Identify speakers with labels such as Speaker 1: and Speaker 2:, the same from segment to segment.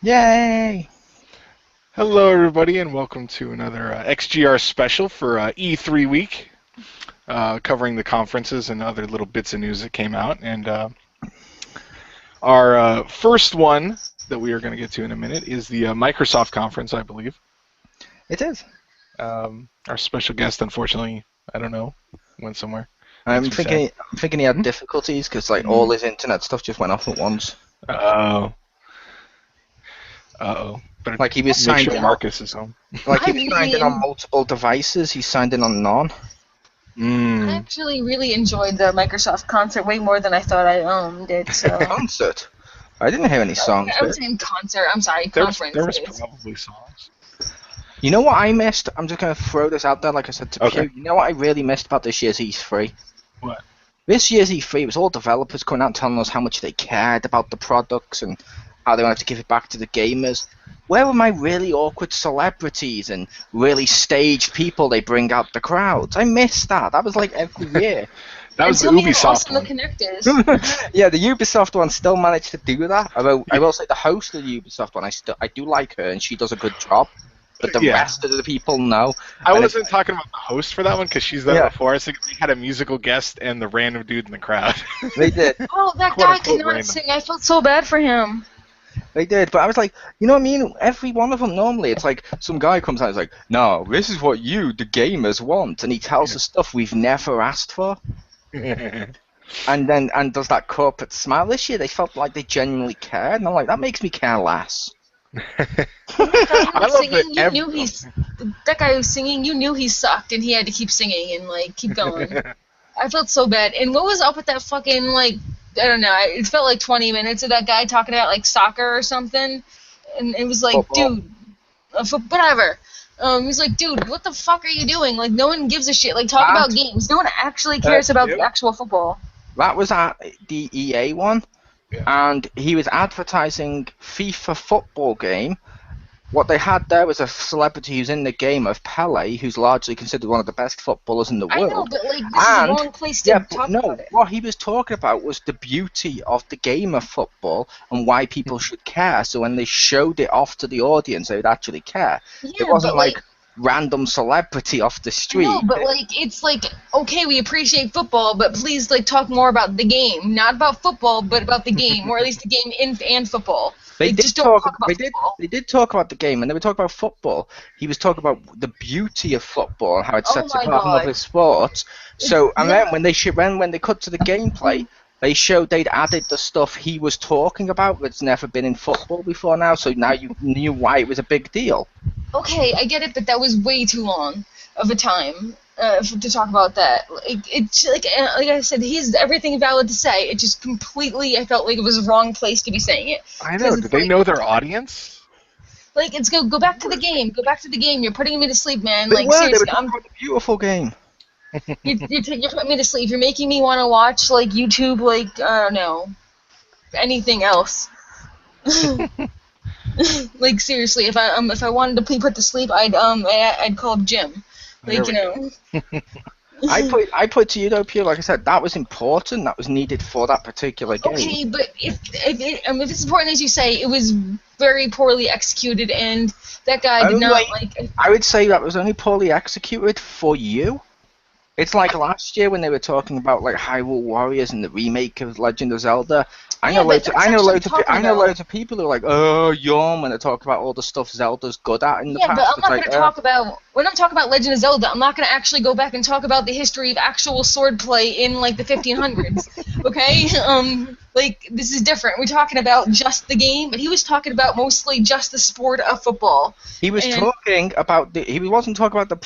Speaker 1: Yay!
Speaker 2: Hello, everybody, and welcome to another XGR Special for E3 week, covering the conferences and other little bits of news that came out. And our first one that we are going to get to in a minute is the Microsoft conference, I believe.
Speaker 1: It is.
Speaker 2: Our special guest, unfortunately, I don't know, went somewhere.
Speaker 1: I'm thinking he had difficulties because all his internet stuff just went off at once.
Speaker 2: Uh-oh.
Speaker 1: Like he was signed in.
Speaker 2: Marcus is home.
Speaker 1: Like he was signed in on multiple devices. He signed in on none.
Speaker 3: I actually really enjoyed the Microsoft concert way more than I thought I did. So.
Speaker 1: Concert? I didn't hear any songs.
Speaker 3: I was saying concert. I'm sorry, conference.
Speaker 2: There was probably songs.
Speaker 1: You know what I missed? I'm just going to throw this out there, like I said to Pew. You know what I really missed about this year's E3?
Speaker 2: What?
Speaker 1: This year's E3 was all developers coming out telling us how much they cared about the products and how they wanted to give it back to the gamers. Where were my really awkward celebrities and really staged people they bring out the crowds? I missed that. That was like every year.
Speaker 2: That was the Ubisoft one.
Speaker 1: Yeah, the Ubisoft one still managed to do that. Although I will say the host of the Ubisoft one, I do like her and she does a good job. But the rest of the people, no.
Speaker 2: I wasn't talking about the host for that one because she's there before. I was thinking they had a musical guest and the random dude in the crowd.
Speaker 1: They did.
Speaker 3: Oh, that guy could not sing. I felt so bad for him.
Speaker 1: They did, but I was like, you know what I mean? Every one of them normally, it's like some guy comes out and is like, no, this is what you, the gamers, want. And he tells us stuff we've never asked for. and does that corporate smile. This year, they felt like they genuinely cared. And I'm like, that makes me care less.
Speaker 3: I love that guy who's singing, you knew he sucked and he had to keep singing and keep going. I felt so bad. And what was up with that fucking I don't know, it felt like 20 minutes of that guy talking about soccer or something, and it was like, football. Dude, whatever. He was like, dude, what the fuck are you doing? No one gives a shit. Talk about games. No one actually cares about the actual football.
Speaker 1: That was at the EA one. And he was advertising FIFA football game. What they had there was a celebrity who's in the game of Pele, who's largely considered one of the best footballers in the world.
Speaker 3: I know, but this is the wrong place to talk about it.
Speaker 1: What he was talking about was the beauty of the game of football and why people should care. So when they showed it off to the audience, they would actually care. It wasn't random celebrity off the street.
Speaker 3: No, but it's okay, we appreciate football, but please talk more about the game, not about football, but about the game, or at least the game and football. They did talk about football.
Speaker 1: They did talk about the game, and they were talking about football. He was talking about the beauty of football and how it sets apart from other sports. So, and then when they cut to the gameplay, they showed they'd added the stuff he was talking about that's never been in football before now. So now you knew why it was a big deal.
Speaker 3: Okay, I get it, but that was way too long of a time to talk about that. It's like I said, he has everything valid to say. It just completely, I felt like it was the wrong place to be saying it.
Speaker 2: I know. Do they know their audience?
Speaker 3: It's go back to the game. Go back to the game. You're putting me to sleep, man.
Speaker 1: Seriously, they were talking about the beautiful game.
Speaker 3: You're putting me to sleep. You're making me want to watch YouTube. I don't know, anything else. Seriously, if I wanted to be put to sleep, I'd call up Jim.
Speaker 1: I put to you though, Pew. Like I said, that was important. That was needed for that particular game.
Speaker 3: Okay, but if it's important as you say, it was very poorly executed, and that guy did not
Speaker 1: I would say that was only poorly executed for you. It's like last year when they were talking about Hyrule Warriors and the remake of Legend of Zelda. I know loads of people who are like, oh, yawn, when they talk about all the stuff Zelda's good at in the past.
Speaker 3: Yeah, but I'm not going to talk about, when I'm talking about Legend of Zelda, I'm not going to actually go back and talk about the history of actual swordplay in the 1500s, okay? This is different. We're talking about just the game, but he was talking about mostly just the sport of football.
Speaker 1: He was talking about, he wasn't talking about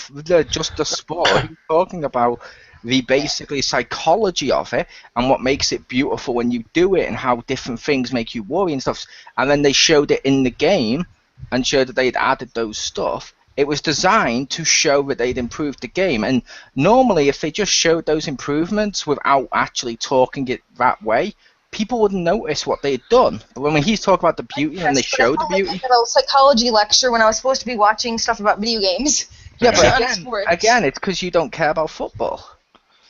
Speaker 1: just the sport, he was talking about the basically psychology of it and what makes it beautiful when you do it and how different things make you worry and stuff. And then they showed it in the game and showed that they'd added those stuff. It was designed to show that they'd improved the game. And normally if they just showed those improvements without actually talking it that way, people wouldn't notice what they had done. But when he's talking about the beauty and they showed the beauty...
Speaker 3: I had a psychology lecture when I was supposed to be watching stuff about video games.
Speaker 1: Yeah, but again, it's because you don't care about football.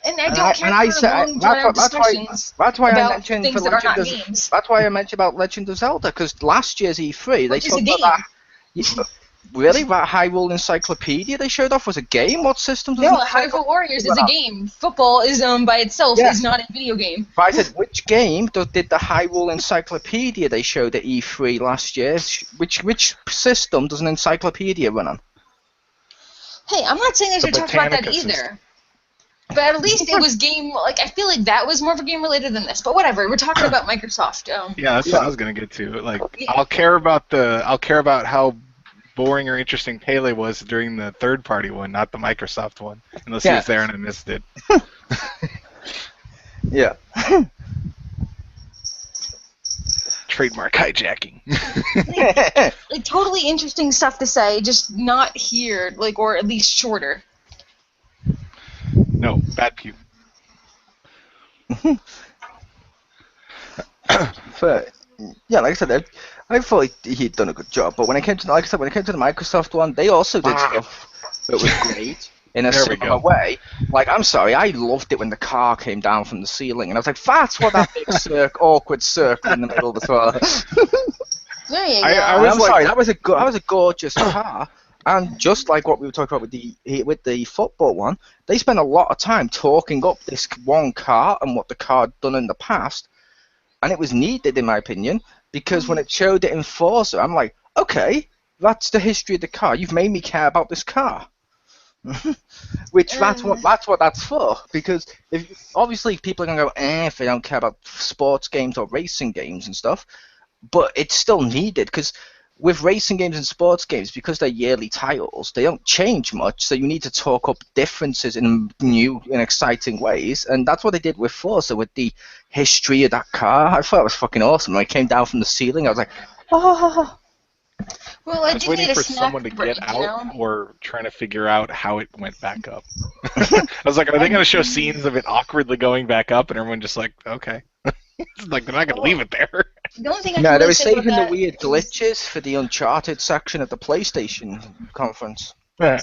Speaker 3: And I don't care for long drawn-out discussions
Speaker 1: that's why I
Speaker 3: about
Speaker 1: mentioned
Speaker 3: things that are not games.
Speaker 1: That's why I mentioned about Legend of Zelda, because last year's E3
Speaker 3: Which
Speaker 1: they
Speaker 3: is a
Speaker 1: talked about that. Really, that Hyrule Encyclopedia they showed off was a game? What systems?
Speaker 3: No, Hyrule Warriors is a game. Football is by itself is not a video game.
Speaker 1: But I said, which game did the Hyrule Encyclopedia they showed at E3 last year? Which system does an encyclopedia run on?
Speaker 3: Hey, I'm not saying they should talk about that either.
Speaker 2: System.
Speaker 3: But at least it was game. Like, I feel like that was more of a game related than this. But whatever, we're talking about Microsoft.
Speaker 2: Yeah, that's what I was gonna get to. Like, I'll care about how boring or interesting Pele was during the third-party one, not the Microsoft one, unless he was there and I missed it.
Speaker 1: Yeah.
Speaker 2: Trademark hijacking.
Speaker 3: Like, totally interesting stuff to say, just not here, like, or at least shorter.
Speaker 2: No, bad pew.
Speaker 1: But yeah, like I said, I thought he'd done a good job. But when it came to, like I said, when it came to the Microsoft one, they also did stuff that was great in a similar way. Like, I'm sorry, I loved it when the car came down from the ceiling, and I was like, that's what that big awkward circle in the middle of the throw.
Speaker 3: There you go.
Speaker 1: I'm sorry, that was a gorgeous car. And just like what we were talking about with the football one, they spent a lot of time talking up this one car and what the car had done in the past. And it was needed, in my opinion, because when it showed it in Forza, I'm like, okay, that's the history of the car. You've made me care about this car. That's what that's for. Because obviously people are going to go, if they don't care about sports games or racing games and stuff. But it's still needed, because with racing games and sports games, because they're yearly titles, they don't change much, so you need to talk up differences in new and exciting ways, and that's what they did with Forza, with the history of that car. I thought it was fucking awesome. When it came down from the ceiling, I was like, oh.
Speaker 3: Well,
Speaker 2: I was waiting for someone to get out or trying to figure out how it went back up. I was like, are they going to show scenes of it awkwardly going back up, and everyone just like, okay. Like, they're not going to leave it there.
Speaker 3: The only thing I
Speaker 1: no, they were saving the weird glitches for the Uncharted section at the PlayStation conference.
Speaker 2: Yeah.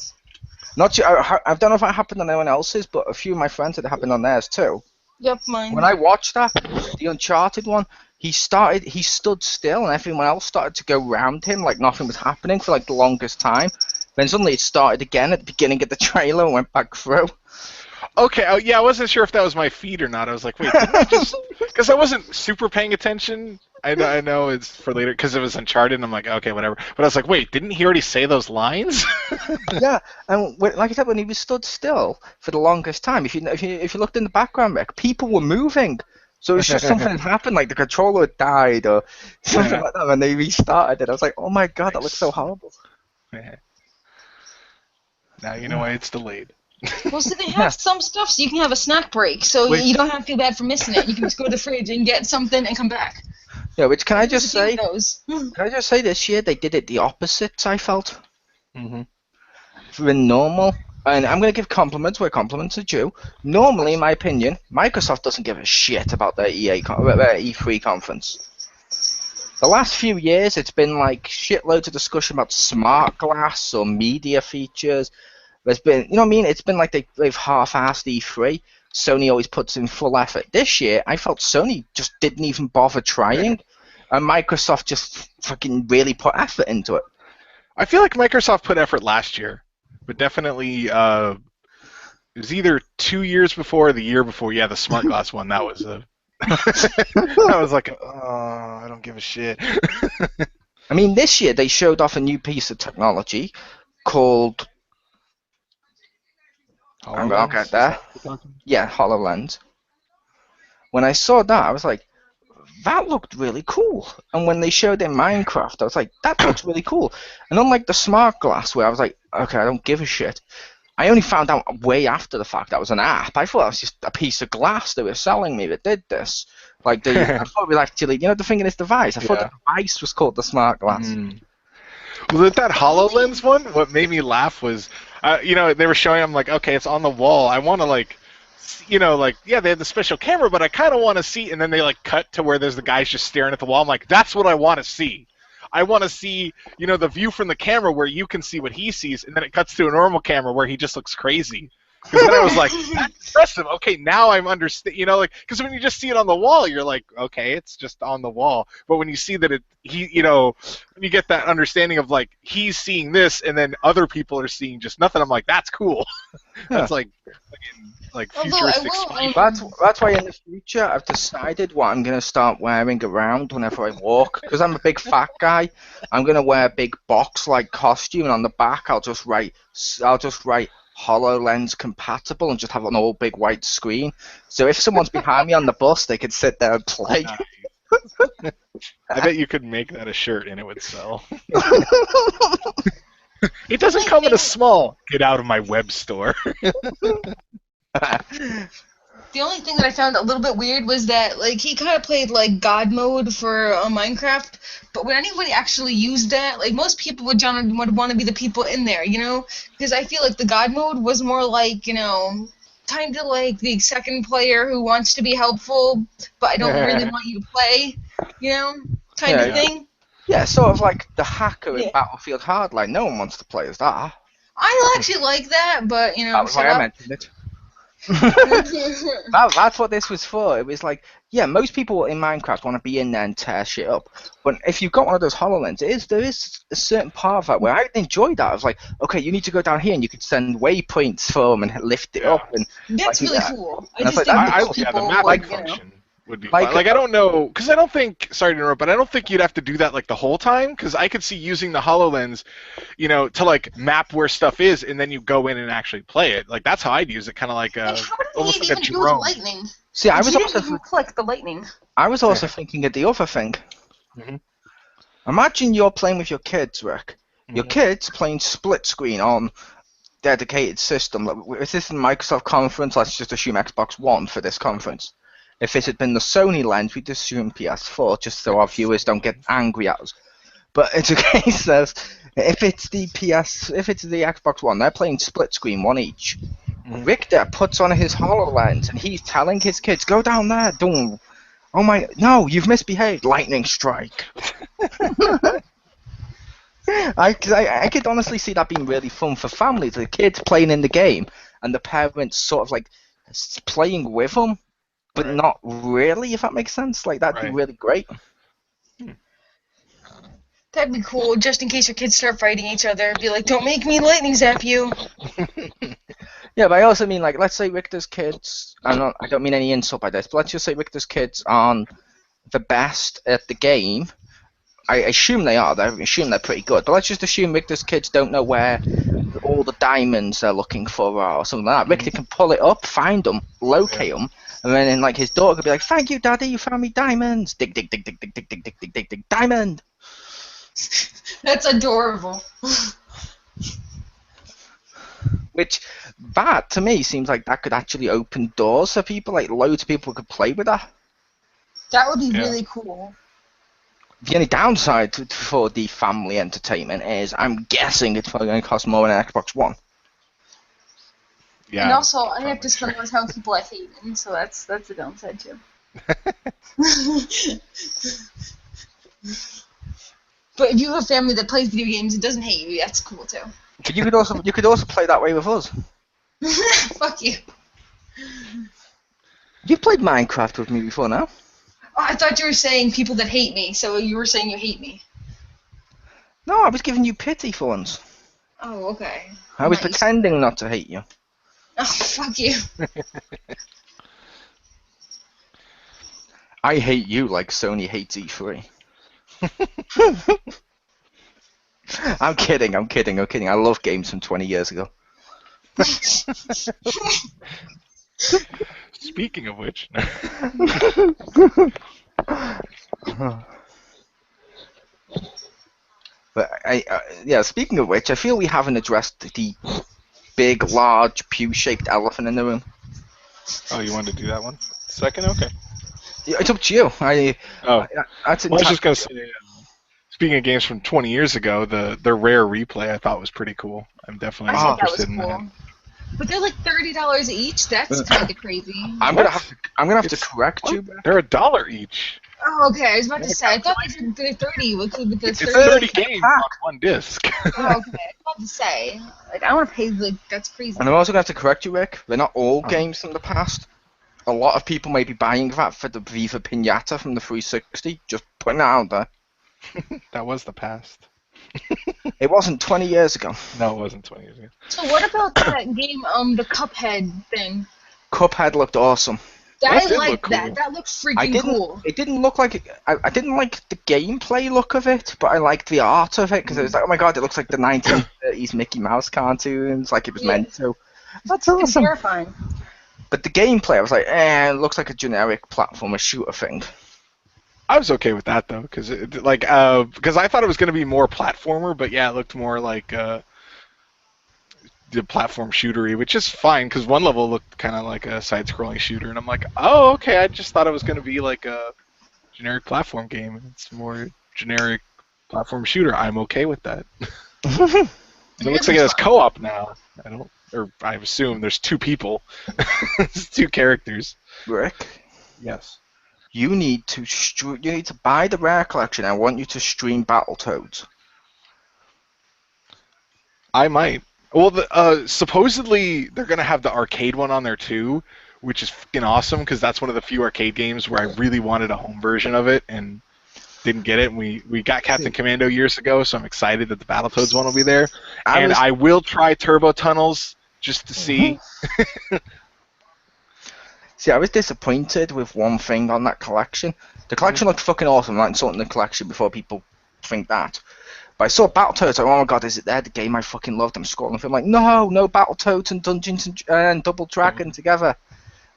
Speaker 1: Not sure, I don't know if it happened on anyone else's, but a few of my friends it happened on theirs too.
Speaker 3: Yep, mine.
Speaker 1: When I watched that, the Uncharted one, he stood still, and everyone else started to go round him like nothing was happening for like the longest time. Then suddenly it started again at the beginning of the trailer and went back through.
Speaker 2: Okay, yeah, I wasn't sure if that was my feed or not. I was like, wait, because I wasn't super paying attention. I know it's for later because it was Uncharted, and I'm like, okay, whatever. But I was like, wait, didn't he already say those lines?
Speaker 1: Yeah, and like I said, when he was stood still for the longest time, if you looked in the background, Rick, people were moving. So it's just something had happened, like the controller had died or something like that, and they restarted it. I was like, oh my god, that looks so horrible.
Speaker 2: Yeah. Now you know why it's delayed.
Speaker 3: Well, so they have some stuff so you can have a snack break, so you don't have to feel bad for missing it. You can just go to the fridge and get something and come back.
Speaker 1: Yeah, which can I just say this year they did it the opposite, I felt.
Speaker 2: Mm-hmm.
Speaker 1: For normal, and I'm going to give compliments where compliments are due. Normally, in my opinion, Microsoft doesn't give a shit about their E3 conference. The last few years, it's been like shitloads of discussion about smart glass or media features. There's been, you know what I mean? It's been like they've half-assed E3. Sony always puts in full effort. This year, I felt Sony just didn't even bother trying, and Microsoft just fucking really put effort into it.
Speaker 2: I feel like Microsoft put effort last year, but definitely it was either 2 years before or the year before. Yeah, the smart glass one. That was that was like, oh, I don't give a shit.
Speaker 1: I mean, this year they showed off a new piece of technology called. I'm going to get there. Yeah, HoloLens. When I saw that, I was like, that looked really cool. And when they showed it in Minecraft, I was like, that looks really cool. And unlike the smart glass, where I was like, okay, I don't give a shit, I only found out way after the fact that was an app. I thought it was just a piece of glass they were selling me that did this. Like, I thought it was actually, you know, the thing in this device. I thought the device was called the smart glass.
Speaker 2: Mm. Was it that HoloLens one? What made me laugh was, you know, they were showing, I'm like, okay, it's on the wall. I want to, like, you know, like, yeah, they had the special camera, but I kind of want to see, and then they, like, cut to where there's the guys just staring at the wall. I'm like, that's what I want to see. I want to see, you know, the view from the camera where you can see what he sees, and then it cuts to a normal camera where he just looks crazy. Because then I was like, that's impressive. Okay, now I'm understand. You know, like, because when you just see it on the wall, you're like, okay, it's just on the wall. But when you see that when you get that understanding of like he's seeing this, and then other people are seeing just nothing, I'm like, that's cool. That's like futuristic speed.
Speaker 1: That's why in the future I've decided what I'm gonna start wearing around whenever I walk. Because I'm a big fat guy, I'm gonna wear a big box-like costume, and on the back I'll just write HoloLens compatible and just have an all big white screen. So if someone's behind me on the bus, they could sit there and play.
Speaker 2: Nice. I bet you could make that a shirt and it would sell. It doesn't come in a small. Get out of my web store.
Speaker 3: The only thing that I found a little bit weird was that like he kind of played like God mode for Minecraft, but when anybody actually used that, like most people would want to be the people in there, you know? Because I feel like the God mode was more like, you know, kind of like the second player who wants to be helpful, but I don't really want you to play, you know, kind of thing.
Speaker 1: Yeah, sort of like the hacker in Battlefield Hardline. No one wants to play as that.
Speaker 3: I actually like that, but, you know...
Speaker 1: That's why I mentioned it. That's what this was for. It was like, yeah, most people in Minecraft want to be in there and tear shit up. But if you've got one of those HoloLens, there is a certain part of that where I enjoyed that. I was like, okay, you need to go down here and you could send waypoints for them and lift it up. And
Speaker 3: that's really cool.
Speaker 2: I just think the mapping function would be fun. Like, I don't know, because I don't think, sorry to interrupt, but I don't think you'd have to do that like the whole time, because I could see using the HoloLens, you know, to like map where stuff is, and then you go in and actually play it. Like that's how I'd use it, kind of like almost like a drone.
Speaker 3: Lightning?
Speaker 1: See, I was also
Speaker 3: click the lightning.
Speaker 1: I was also thinking of the other thing. Mm-hmm. Imagine you're playing with your kids, Rick. Mm-hmm. Your kids playing split screen on dedicated system. If this is a Microsoft conference, let's just assume Xbox One for this conference. If it had been the Sony lens, we'd assume PS4, just so our viewers don't get angry at us. But it's a case of if it's the Xbox One, they're playing split screen, one each. Mm-hmm. Richter puts on his HoloLens and he's telling his kids, "Go down there, don't. Oh my, no, you've misbehaved. Lightning strike." I could honestly see that being really fun for families. The kids playing in the game and the parents sort of like playing with them. But not really, if that makes sense. Like, that'd be really great.
Speaker 3: That'd be cool, just in case your kids start fighting each other. Be like, don't make me lightning zap you.
Speaker 1: Yeah, but I also mean, like, let's say Richter's kids, I don't mean any insult by this, but let's just say Richter's kids aren't the best at the game. I assume they are. I assume they're pretty good. But let's just assume Richter's kids don't know where all the diamonds they're looking for are or something like that. Richter can pull it up, find them, locate them, and then like his daughter could be like, "Thank you, Daddy, you found me diamonds. Dig, dig, dig, dig, dig, dig, dig, dig, dig, dig, dig, diamond."
Speaker 3: That's adorable.
Speaker 1: Which, that to me seems like that could actually open doors for people. Like loads of people could play with that.
Speaker 3: That would be really cool.
Speaker 1: The only downside for the family entertainment is, I'm guessing it's probably going to cost more than an Xbox One.
Speaker 3: Yeah. And also, I have to spend more time with people I hate, and so that's a downside too. But if you have a family that plays video games and doesn't hate you, that's cool too.
Speaker 1: But you could also play that way with us.
Speaker 3: Fuck you.
Speaker 1: You've played Minecraft with me before now.
Speaker 3: Oh, I thought you were saying people that hate me, so you were saying you hate me.
Speaker 1: No, I was giving you pity for once.
Speaker 3: Oh, okay.
Speaker 1: I was pretending not to hate you.
Speaker 3: Oh, fuck you.
Speaker 1: I hate you like Sony hates E3. I'm kidding. I love games from 20 years ago.
Speaker 2: Speaking of which...
Speaker 1: But speaking of which, I feel we haven't addressed the big, large, pew-shaped elephant in the room.
Speaker 2: Oh, you wanted to do that one? Second? Okay.
Speaker 1: Yeah, it's up to you.
Speaker 2: I was just going to say, speaking of games from 20 years ago, the Rare Replay I thought was pretty cool. I'm definitely interested in that.
Speaker 3: But they're like $30 each. That's kind of crazy.
Speaker 1: I'm gonna have to correct you.
Speaker 2: They're $1 each.
Speaker 3: Oh, okay. I was about to say. I thought they did 30 with the
Speaker 2: It's
Speaker 3: 30.
Speaker 2: 30 games on one disc.
Speaker 3: Oh, okay. I was about to say. Like, I want to pay, like, that's crazy.
Speaker 1: And I'm also going to have to correct you, Rick. They're not all games from the past. A lot of people may be buying that for the Viva Pinata from the 360. Just putting it out there.
Speaker 2: That was the past.
Speaker 1: It wasn't 20 years ago.
Speaker 2: No, it wasn't 20 years ago.
Speaker 3: So what about that game, the Cuphead thing?
Speaker 1: Cuphead looked awesome.
Speaker 3: I like that. Cool. That looked freaking cool.
Speaker 1: It didn't look like I didn't like the gameplay look of it, but I liked the art of it because it was like, oh my god, it looks like the 1930s Mickey Mouse cartoons, like it was meant to. That's awesome.
Speaker 3: It's terrifying.
Speaker 1: But the gameplay, I was like, it looks like a generic platformer shooter thing.
Speaker 2: I was okay with that though, because I thought it was going to be more platformer, but yeah, it looked more like the platform shootery, which is fine because one level looked kind of like a side-scrolling shooter, and I'm like, oh, okay. I just thought it was going to be like a generic platform game. It's more generic platform shooter. I'm okay with that. It looks like it has co-op now. I assume there's two people, there's two characters.
Speaker 1: Rick,
Speaker 2: yes.
Speaker 1: You need to buy the Rare Collection. I want you to stream Battletoads.
Speaker 2: I might. Well, supposedly they're gonna have the arcade one on there too, which is fucking awesome because that's one of the few arcade games where I really wanted a home version of it and didn't get it. And we got Captain Commando years ago, so I'm excited that the Battletoads one will be there. I will try Turbo Tunnels just to see.
Speaker 1: See, I was disappointed with one thing on that collection. The collection looked fucking awesome. I hadn't sorted the collection before people think that. But I saw Battletoads, like, oh my god, is it there? The game I fucking loved. I'm scrolling through, I'm like, no, Battletoads and Dungeons and Double Dragon together. I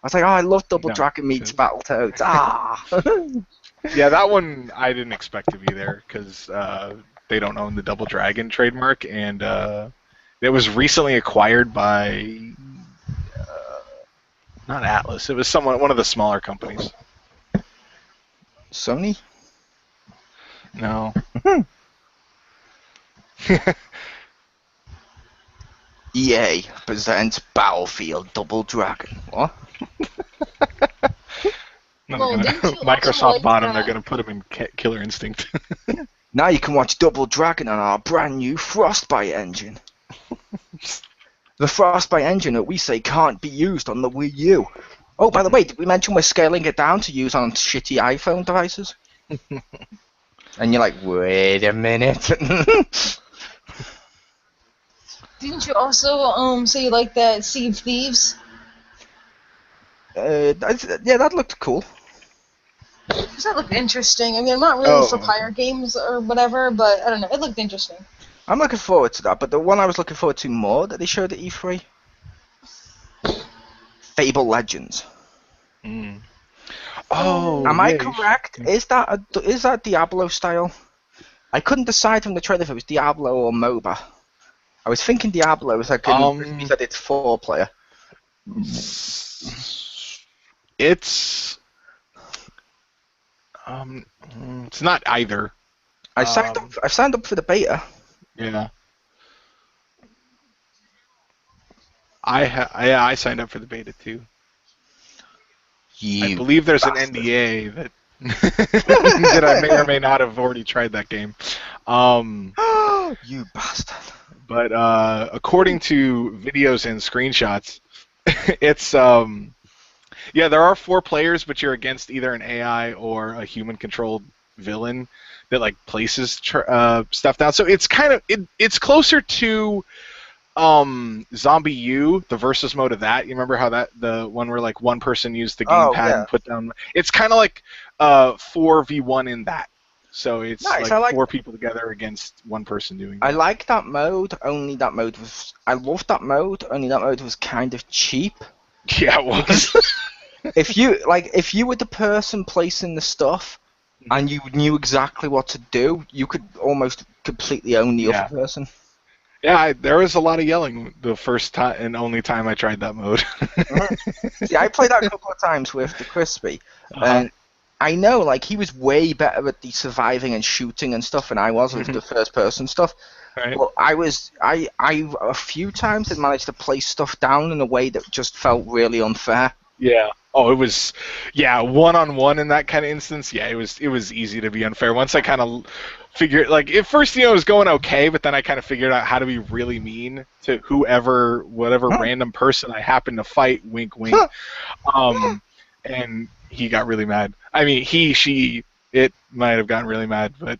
Speaker 1: was like, oh, I love Double Dragon meets Battletoads.
Speaker 2: Yeah, that one I didn't expect to be there because they don't own the Double Dragon trademark, and it was recently acquired by not Atlas. It was one of the smaller companies.
Speaker 1: Sony?
Speaker 2: No.
Speaker 1: EA presents Battlefield Double Dragon. What?
Speaker 2: Microsoft bought him. They're going to put him in Killer Instinct.
Speaker 1: Now you can watch Double Dragon on our brand new Frostbite engine. The Frostbite engine that we say can't be used on the Wii U. Oh, by the way, did we mention we're scaling it down to use on shitty iPhone devices? And you're like, wait a minute.
Speaker 3: Didn't you also say you like that Sea of Thieves?
Speaker 1: Yeah, that looked cool.
Speaker 3: Does that look interesting? I mean, I'm not really for pirate games or whatever, but I don't know. It looked interesting.
Speaker 1: I'm looking forward to that, but the one I was looking forward to more that they showed at E3, Fable Legends.
Speaker 2: Mm. Oh,
Speaker 1: am I correct? Is that Diablo style? I couldn't decide from the trailer if it was Diablo or MOBA. I was thinking Diablo, so I couldn't. He said it's 4-player.
Speaker 2: It's not either.
Speaker 1: I signed up for the beta.
Speaker 2: Yeah. I signed up for the beta too. I believe there's an NDA that that I may or may not have already tried that game.
Speaker 1: You bastard.
Speaker 2: But according to videos and screenshots, it's there are 4 players, but you're against either an AI or a human-controlled villain that like places stuff down. So it's kind of it's closer to Zombie U, the versus mode of that. You remember how the one where like one person used the gamepad and put down. It's kind of like 4v1 in that. So it's nice. Like 4 people together against one person doing that.
Speaker 1: I like that mode. Only that mode was. I loved that mode. Only that mode was kind of cheap.
Speaker 2: Yeah, it was.
Speaker 1: if you were the person placing the stuff, and you knew exactly what to do, you could almost completely own the other person.
Speaker 2: Yeah, there was a lot of yelling the first time and only time I tried that mode.
Speaker 1: Yeah, I played that a couple of times with the ChrisB, and I know like he was way better at the surviving and shooting and stuff than I was with the first person stuff. Right. But I a few times had managed to place stuff down in a way that just felt really unfair.
Speaker 2: Yeah. Oh, it was, yeah, one-on-one in that kind of instance. Yeah, it was easy to be unfair. Once I kind of figured, like, at first, it was going okay, but then I kind of figured out how to be really mean to whatever random person I happened to fight. Wink, wink. And he got really mad. I mean, it might have gotten really mad, but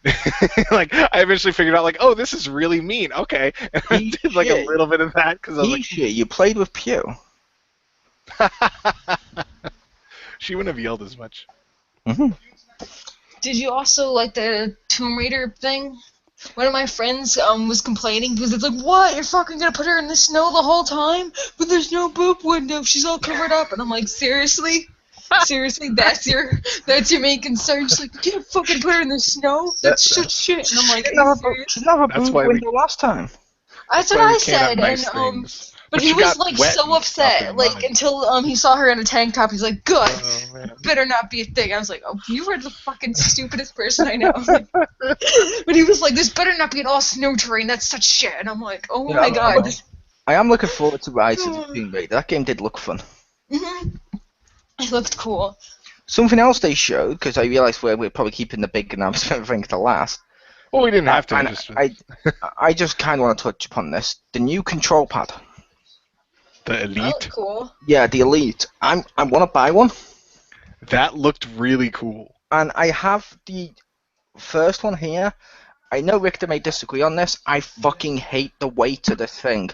Speaker 2: like I eventually figured out, like, oh, this is really mean. Okay, and I did like a little bit of that because I was like,
Speaker 1: you played with Pew.
Speaker 2: She wouldn't have yelled as much.
Speaker 1: Mm-hmm.
Speaker 3: Did you also like the Tomb Raider thing? One of my friends was complaining because it's like, what? You're fucking gonna put her in the snow the whole time? But there's no boob window. She's all covered up. And I'm like, seriously? Seriously, that's your main concern? She's like, you can't fucking put her in the snow? That's such shit. And I'm like,
Speaker 1: she's never boob window last time.
Speaker 3: That's what I said. And but he was like so upset, like until he saw her in a tank top. He's like, "Good, better not be a thing." I was like, "Oh, you are the fucking stupidest person I know." But he was like, "This better not be an all snow terrain. That's such shit." And I'm like, "Oh my god."
Speaker 1: I am looking forward to Rise of the Tomb Raider. That game did look fun.
Speaker 3: Mm-hmm. It looked cool.
Speaker 1: Something else they showed, because I realised we're probably keeping the big announcement thing to last.
Speaker 2: Well, we didn't have to.
Speaker 1: I just kind of want to touch upon this. The new control pad.
Speaker 2: The Elite?
Speaker 3: Oh, cool.
Speaker 1: Yeah, the Elite. I want to buy one.
Speaker 2: That looked really cool.
Speaker 1: And I have the first one here. I know Richter may disagree on this. I fucking hate the weight of this thing.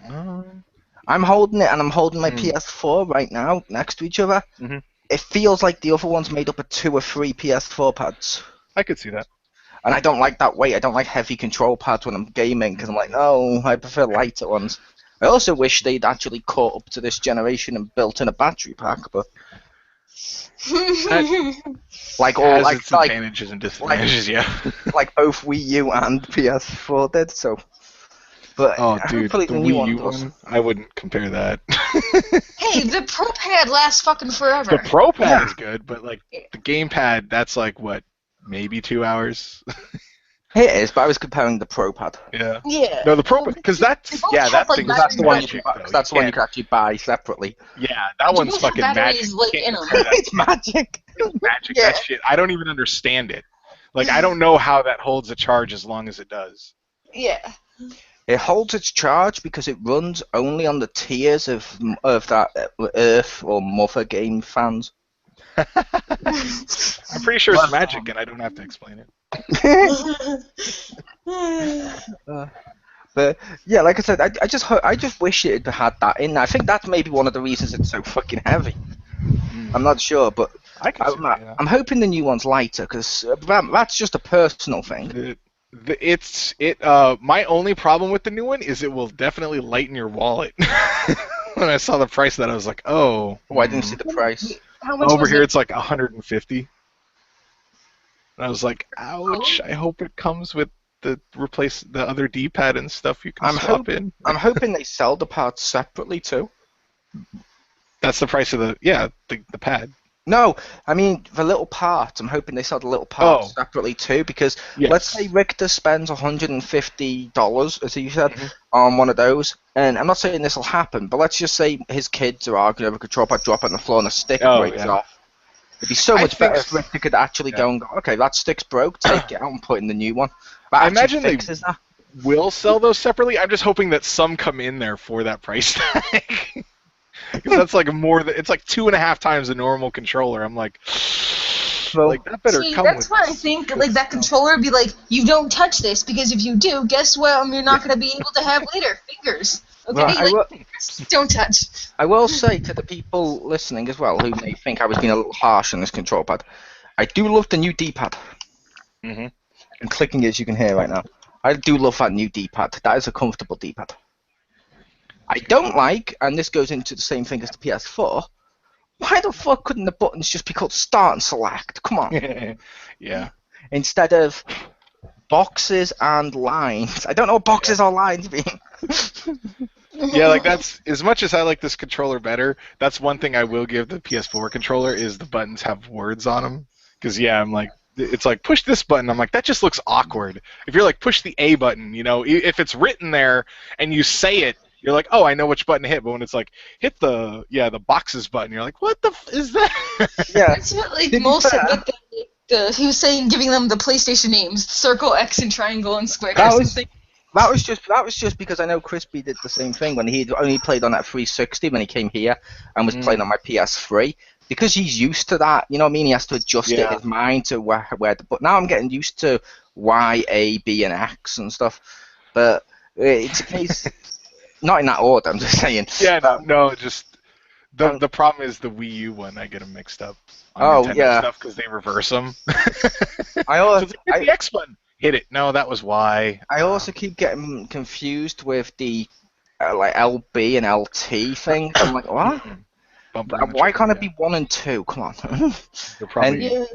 Speaker 1: I'm holding it, and I'm holding my PS4 right now next to each other.
Speaker 2: Mm-hmm.
Speaker 1: It feels like the other one's made up of 2 or 3 PS4 pads.
Speaker 2: I could see that.
Speaker 1: And I don't like that weight. I don't like heavy control pads when I'm gaming, because I'm like, no, I prefer lighter ones. I also wish they'd actually caught up to this generation and built in a battery pack, but
Speaker 2: its advantages and disadvantages,
Speaker 1: like both Wii U and PS4 did. So, but
Speaker 2: dude, the Wii U one, I wouldn't compare that.
Speaker 3: Hey, the Pro Pad lasts fucking forever.
Speaker 2: The Pro Pad is good, but like the Gamepad, that's like what, maybe 2 hours.
Speaker 1: It is, but I was comparing the Pro Pad.
Speaker 2: Yeah.
Speaker 3: Yeah.
Speaker 2: No, the Pro Pad, because that thing.
Speaker 1: That's the one you can actually buy separately.
Speaker 2: Yeah, that one's fucking magic.
Speaker 3: Like,
Speaker 1: It's magic.
Speaker 2: It's magic. Yeah. That shit. I don't even understand it. Like, I don't know how that holds a charge as long as it does.
Speaker 3: Yeah.
Speaker 1: It holds its charge because it runs only on the tiers of that Earth or Mother game fans.
Speaker 2: I'm pretty sure it's magic, and I don't have to explain it.
Speaker 1: But yeah, like I said, I just wish it had that in. I think that's maybe one of the reasons it's so fucking heavy. I'm not sure, but I'm hoping the new one's lighter, because that's just a personal thing.
Speaker 2: My only problem with the new one is it will definitely lighten your wallet. When I saw the price of that, I was like, oh.
Speaker 1: I didn't see the price.
Speaker 3: How much
Speaker 2: over here, it's like 150. And I was like, ouch! I hope it comes with the other D-pad and stuff you can swap in.
Speaker 1: I'm hoping they sell the parts separately too.
Speaker 2: That's the price of the pad.
Speaker 1: No, I mean the little parts. I'm hoping they sell the little parts separately too, because let's say Richter spends $150, as you said, on one of those, and I'm not saying this will happen, but let's just say his kids are arguing over a control pad, drop it on the floor, and the stick breaks off. It'd be so much better if Richter could actually go and go, okay, that stick's broke, take it out and put in the new one. But
Speaker 2: I imagine they will sell those separately. I'm just hoping that some come in there for that price tag. Because that's like it's like 2.5 times the normal controller. I'm like, that better come with.
Speaker 3: That's why I think like that controller would be like, you don't touch this, because if you do, guess what? You're not going to be able to have later fingers. Okay, don't touch.
Speaker 1: I will say to the people listening as well, who may think I was being a little harsh on this control pad, I do love the new D-pad. And clicking as you can hear right now. I do love that new D-pad. That is a comfortable D-pad. I don't like, and this goes into the same thing as the PS4, why the fuck couldn't the buttons just be called start and select? Come on.
Speaker 2: Yeah.
Speaker 1: Instead of boxes and lines. I don't know what boxes or lines mean.
Speaker 2: Yeah, like that's, as much as I like this controller better, that's one thing I will give the PS4 controller is the buttons have words on them. Because, I'm like, it's like, push this button. I'm like, that just looks awkward. If you're like, push the A button, if it's written there and you say it, you're like, oh, I know which button to hit. But when it's like, hit the boxes button, you're like, what the is that?
Speaker 1: Yeah.
Speaker 3: That's what like most of he was saying, giving them the PlayStation names: circle, X, and triangle, and square.
Speaker 1: That was just because I know ChrisB did the same thing when he only played on that 360 when he came here and was playing on my PS3. Because he's used to that, you know what I mean? He has to adjust it in his mind to where but now I'm getting used to Y, A, B, and X and stuff. But it's a case, not in that order, I'm just saying.
Speaker 2: Yeah, no, just the problem is the Wii U one. I get them mixed up on Nintendo stuff because they reverse them. So it's like, hit the X button. Hit it. No, that was Y.
Speaker 1: I also keep getting confused with the like LB and LT thing. I'm like, what? Why can't it be 1 and 2? Come on.
Speaker 2: You're probably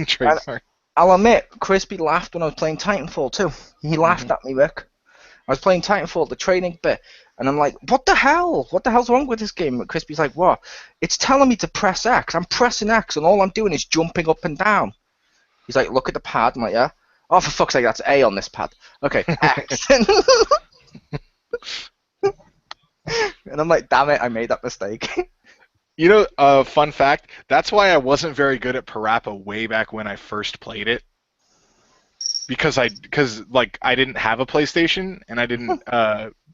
Speaker 2: trademark.
Speaker 1: I'll admit, ChrisB laughed when I was playing Titanfall too. He laughed at me, Rick. I was playing Titanfall, the training bit, and I'm like, what the hell? What the hell's wrong with this game? And ChrisB's like, what? It's telling me to press X. I'm pressing X, and all I'm doing is jumping up and down. He's like, look at the pad. I'm like, yeah. Oh, for fuck's sake, that's A on this pad. Okay, X. And I'm like, damn it, I made that mistake.
Speaker 2: You know, fun fact, that's why I wasn't very good at Parappa way back when I first played it. Because I didn't have a PlayStation, and I didn't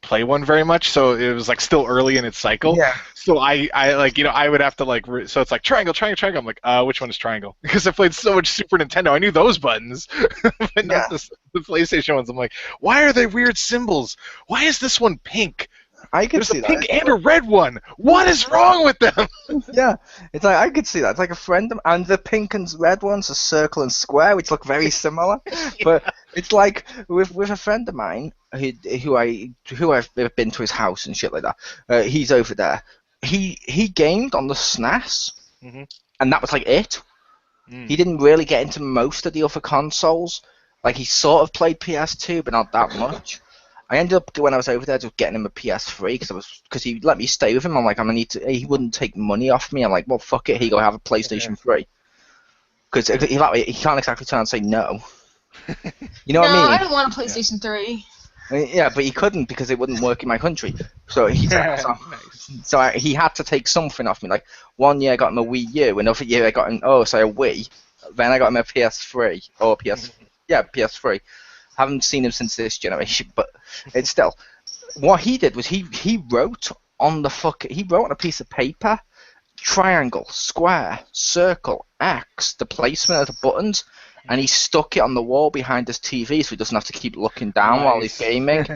Speaker 2: play one very much, so it was like still early in its cycle.
Speaker 1: Yeah.
Speaker 2: So I like, you know, I would have to like, so it's like triangle. I'm like, which one is triangle? Because I played so much Super Nintendo, I knew those buttons, but not the PlayStation ones. I'm like, why are they weird symbols? Why is this one pink?
Speaker 1: I could see
Speaker 2: that. There's a pink and a red one. What is wrong with them?
Speaker 1: Yeah, it's like I could see that. It's like a friend, and the pink and red ones are circle and square, which look very similar. But it's like with a friend of mine who I've been to his house and shit like that. He's over there. He gamed on the SNES, and that was like it. He didn't really get into most of the other consoles. Like he sort of played PS2, but not that much. I ended up, when I was over there, just getting him a PS3 because he let me stay with him. I'm like, he wouldn't take money off me. I'm like, well, fuck it, he go have a PlayStation 3. Because he can't exactly turn and say no. You know what I mean?
Speaker 3: No, I don't want a PlayStation 3.
Speaker 1: Yeah, but he couldn't because it wouldn't work in my country. So he had to take something off me. Like 1 year I got him a Wii U, another year I got him, a Wii. Then I got him a PS3 or PS3. Haven't seen him since this generation, but it's still. What he did was he wrote on a piece of paper, triangle, square, circle, X, the placement of the buttons, and he stuck it on the wall behind his TV so he doesn't have to keep looking down while he's gaming.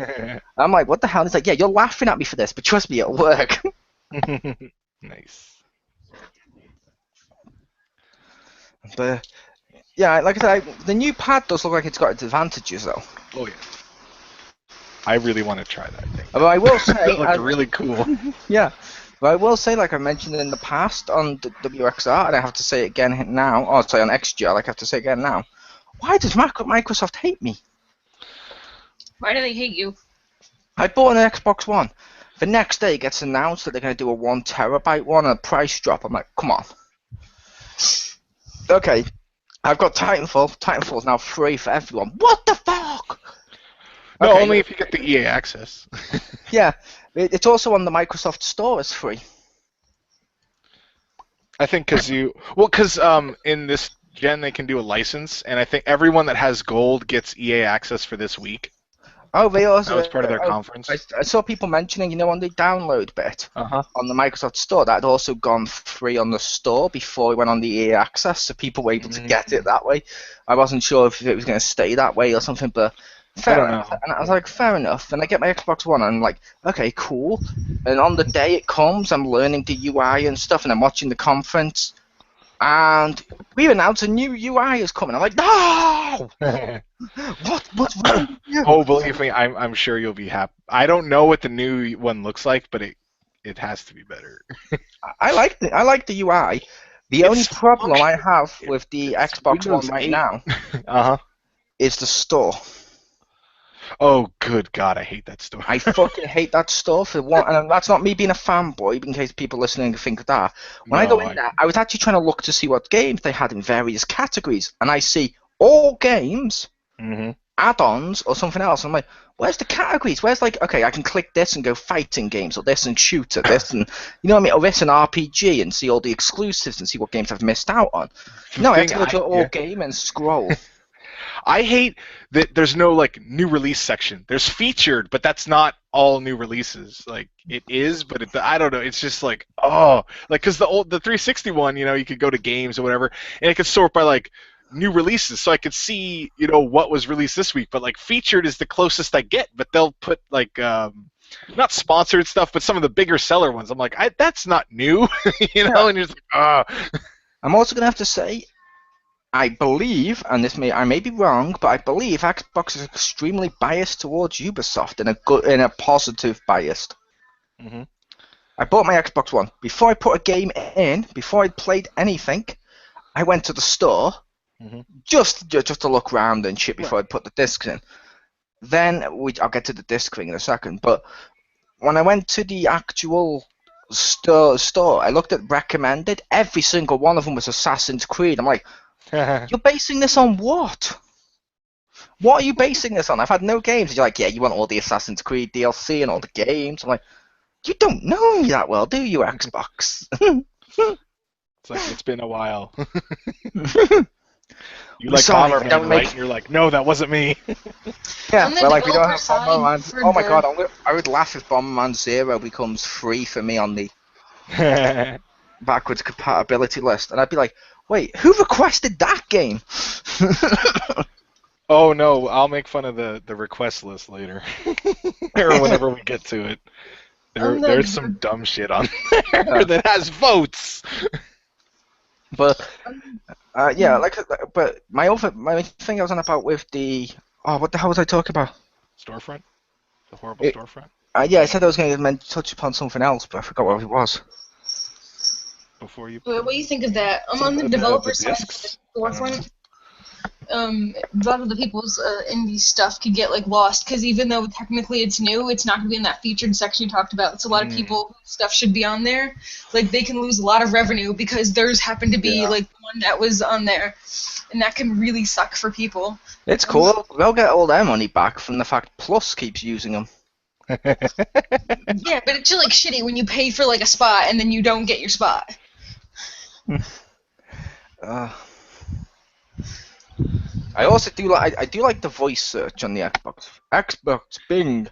Speaker 1: I'm like, what the hell? He's like, yeah, you're laughing at me for this, but trust me, it'll work.
Speaker 2: Nice.
Speaker 1: But yeah, like I said, the new pad does look like it's got its advantages, though.
Speaker 2: Oh, yeah. I really want to try that thing.
Speaker 1: But I will say...
Speaker 2: It looked really cool.
Speaker 1: Yeah. But I will say, like I mentioned in the past on the WXR, and I have to say it again now, on XGR, like I have to say it again now, why does Microsoft hate me?
Speaker 3: Why do they hate you?
Speaker 1: I bought an Xbox One. The next day it gets announced that they're going to do a 1 terabyte one, and a price drop. I'm like, come on. Okay. I've got Titanfall. Titanfall's now free for everyone. What the fuck?
Speaker 2: No,
Speaker 1: okay.
Speaker 2: Only if you get the EA access.
Speaker 1: Yeah, it's also on the Microsoft Store as free.
Speaker 2: I think because in this gen they can do a license, and I think everyone that has gold gets EA access for this week.
Speaker 1: Oh, they also...
Speaker 2: That was part of their conference.
Speaker 1: I saw people mentioning, on the download bit on the Microsoft Store, that had also gone free on the store before it went on the EA Access, so people were able to get it that way. I wasn't sure if it was going to stay that way or something, but fair enough. And I was like, fair enough. And I get my Xbox One, and I'm like, okay, cool. And on the day it comes, I'm learning the UI and stuff, and I'm watching the conference, and we announced a new UI is coming. I'm like, no! What's wrong with you?
Speaker 2: Oh, believe me, I'm sure you'll be happy. I don't know what the new one looks like, but it has to be better.
Speaker 1: I like the UI. The only problem I have with the Xbox One right now is the store.
Speaker 2: Oh, good God, I hate that store.
Speaker 1: I fucking hate that store for one, and that's not me being a fanboy, in case people listening think that. When I go in there, I was actually trying to look to see what games they had in various categories, and I see all games, add-ons or something else. I'm like, where's the categories? Where's like, okay, I can click this and go fighting games, or this and shooter, this and you know what I mean, or this and RPG, and see all the exclusives and see what games I've missed out on. No, I have to go to all game and scroll.
Speaker 2: I hate that there's no like new release section. There's featured, but that's not all new releases. Like it is, but I don't know. It's just like because the 360 one, you know, you could go to games or whatever, and it could sort by like new releases, so I could see, you know, what was released this week. But like featured is the closest I get. But they'll put like not sponsored stuff, but some of the bigger seller ones. I'm like, that's not new, you know. And you're just like,
Speaker 1: I'm also gonna have to say, I believe, and I may be wrong, but I believe Xbox is extremely biased towards Ubisoft in a positive biased.
Speaker 2: Mm-hmm.
Speaker 1: I bought my Xbox One before I put a game in. Before I played anything, I went to the store just to look around and shit before I put the discs in. Then I'll get to the disc thing in a second. But when I went to the actual store, I looked at recommended. Every single one of them was Assassin's Creed. I'm like, you're basing this on what? What are you basing this on? I've had no games. And you're like, yeah, you want all the Assassin's Creed DLC and all the games. I'm like, you don't know me that well, do you, Xbox?
Speaker 2: It's like, it's been a while. You like Bomberman, right? And you're like, no, that wasn't me.
Speaker 1: Yeah, well, like, we don't have Bomberman. Oh my god, I would laugh if Bomberman 0 becomes free for me on the backwards compatibility list. And I'd be like, wait, who requested that game?
Speaker 2: Oh no, I'll make fun of the request list later. Or whenever we get to it. There's some dumb shit on there that has votes.
Speaker 1: But yeah, but my thing I was on about with the what the hell was I talking about?
Speaker 2: Storefront, the horrible storefront.
Speaker 1: Yeah, I said I was going to touch upon something else, but I forgot what it was.
Speaker 2: Before you.
Speaker 3: What do you think of that? I'm on the developer side of the storefront. A lot of the people's indie stuff could get like lost because even though technically it's new, it's not going to be in that featured section you talked about. So a lot of people stuff should be on there. Like they can lose a lot of revenue because theirs happened to be like the one that was on there, and that can really suck for people.
Speaker 1: It's cool. They'll get all their money back from the fact Plus keeps using them.
Speaker 3: Yeah, but it's just like shitty when you pay for like a spot and then you don't get your spot.
Speaker 1: I also do like the voice search on the Xbox Bing,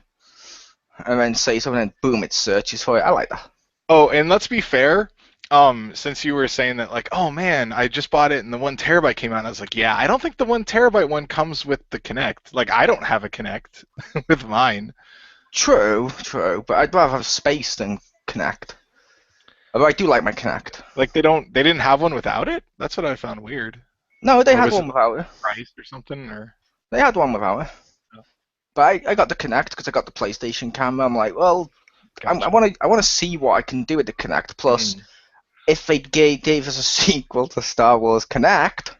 Speaker 1: and then say something and boom, it searches for it. I like that.
Speaker 2: Oh, and let's be fair. Since you were saying that, like, oh man, I just bought it and the 1 terabyte came out, and I was like, yeah, I don't think the 1 terabyte one comes with the Kinect. Like, I don't have a Kinect with mine.
Speaker 1: True, but I'd rather have space than Kinect. Although I do like my Kinect.
Speaker 2: Like they didn't have one without it? That's what I found weird.
Speaker 1: No, they had one without it.
Speaker 2: Price or something, or
Speaker 1: they had one without it. Oh. But I got the Kinect because I got the PlayStation camera. I'm like, well, gotcha. I want to see what I can do with the Kinect. Plus, if they gave us a sequel to Star Wars Kinect,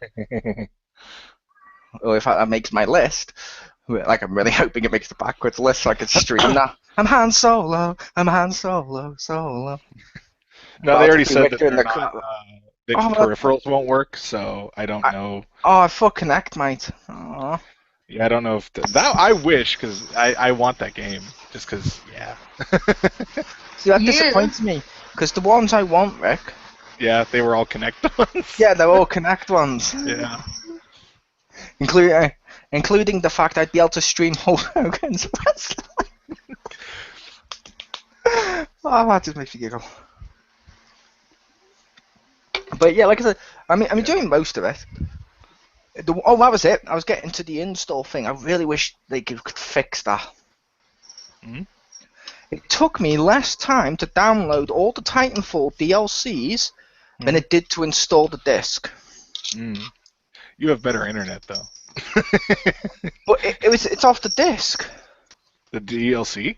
Speaker 1: or if that makes my list, like I'm really hoping it makes the backwards list so I can stream that. I'm Han Solo. Solo.
Speaker 2: No, they already said that the peripherals won't work, so I don't know.
Speaker 1: Oh, fuck Kinect, mate. Aww.
Speaker 2: Yeah, I don't know if that. I wish, because I want that game, just because. Yeah.
Speaker 1: See, that disappoints me, because the ones I want, Rick.
Speaker 2: Yeah, they were all Kinect ones.
Speaker 1: Yeah, they're all Kinect ones.
Speaker 2: Yeah.
Speaker 1: Including the fact I'd be able to stream Hulk Hogan's wrestling. Oh, that just makes me giggle. But yeah, like I said, I'm doing most of it. That was it. I was getting to the install thing. I really wish they could fix that.
Speaker 2: Mm-hmm.
Speaker 1: It took me less time to download all the Titanfall DLCs than it did to install the disc.
Speaker 2: You have better internet though.
Speaker 1: But it's off the disc.
Speaker 2: The DLC?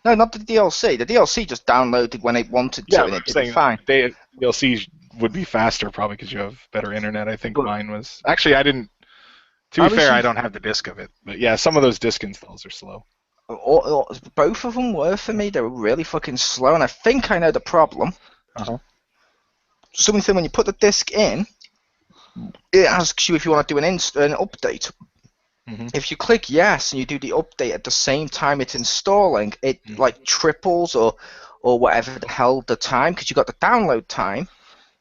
Speaker 1: No, not the DLC. The DLC just downloaded when it wanted to, and it did fine.
Speaker 2: DLC would be faster probably because you have better internet. I think mine was. Actually, I didn't. To be fair, I don't have the disc of it. But yeah, some of those disc installs are slow.
Speaker 1: Both of them were for me. They were really fucking slow, and I think I know the problem. Something when you put the disc in, it asks you if you want to do an update. if you click yes and you do the update at the same time it's installing, it like triples or whatever the hell the time, because you got the download time.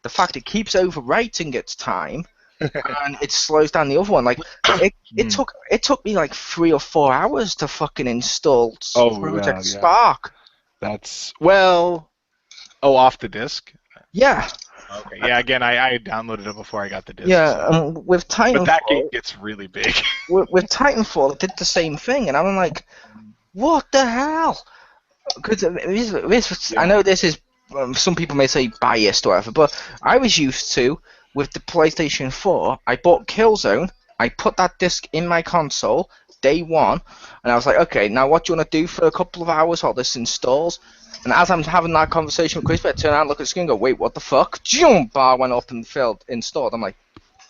Speaker 1: The fact it keeps overwriting its time, and it slows down the other one. Like it took me like 3 or 4 hours to fucking install Project Spark.
Speaker 2: That's off the disc.
Speaker 1: Yeah.
Speaker 2: Okay. Yeah. Again, I downloaded it before I got the disc.
Speaker 1: Yeah.
Speaker 2: So.
Speaker 1: With Titanfall,
Speaker 2: but that game gets really big.
Speaker 1: with Titanfall, it did the same thing, and I'm like, what the hell? Because I know this is. Some people may say biased or whatever, but I was used to, with the PlayStation 4, I bought Killzone, I put that disc in my console, day one, and I was like, okay, now what do you want to do for a couple of hours while this installs? And as I'm having that conversation with ChrisB, I turn around, look at the screen and go, wait, what the fuck? Jump! Bar went up and installed. I'm like,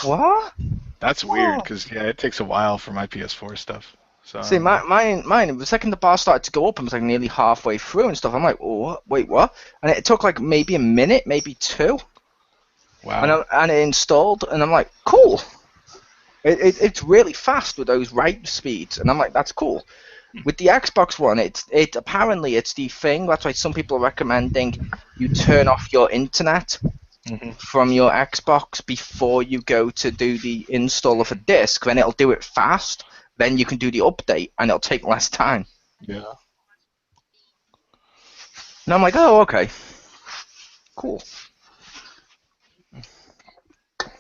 Speaker 1: what?
Speaker 2: That's weird, because, it takes a while for my PS4 stuff. So,
Speaker 1: see, mine, the second the bar started to go up, I was like nearly halfway through and stuff. I'm like, oh, wait, what? And it took like maybe a minute, maybe 2.
Speaker 2: Wow.
Speaker 1: And it installed, and I'm like, cool. It's really fast with those write speeds, and I'm like, that's cool. With the Xbox One, apparently it's the thing. That's why some people are recommending you turn off your internet from your Xbox before you go to do the install of a disc. Then it'll do it fast. Then you can do the update, and it'll take less time.
Speaker 2: Yeah.
Speaker 1: And I'm like, oh, okay. Cool.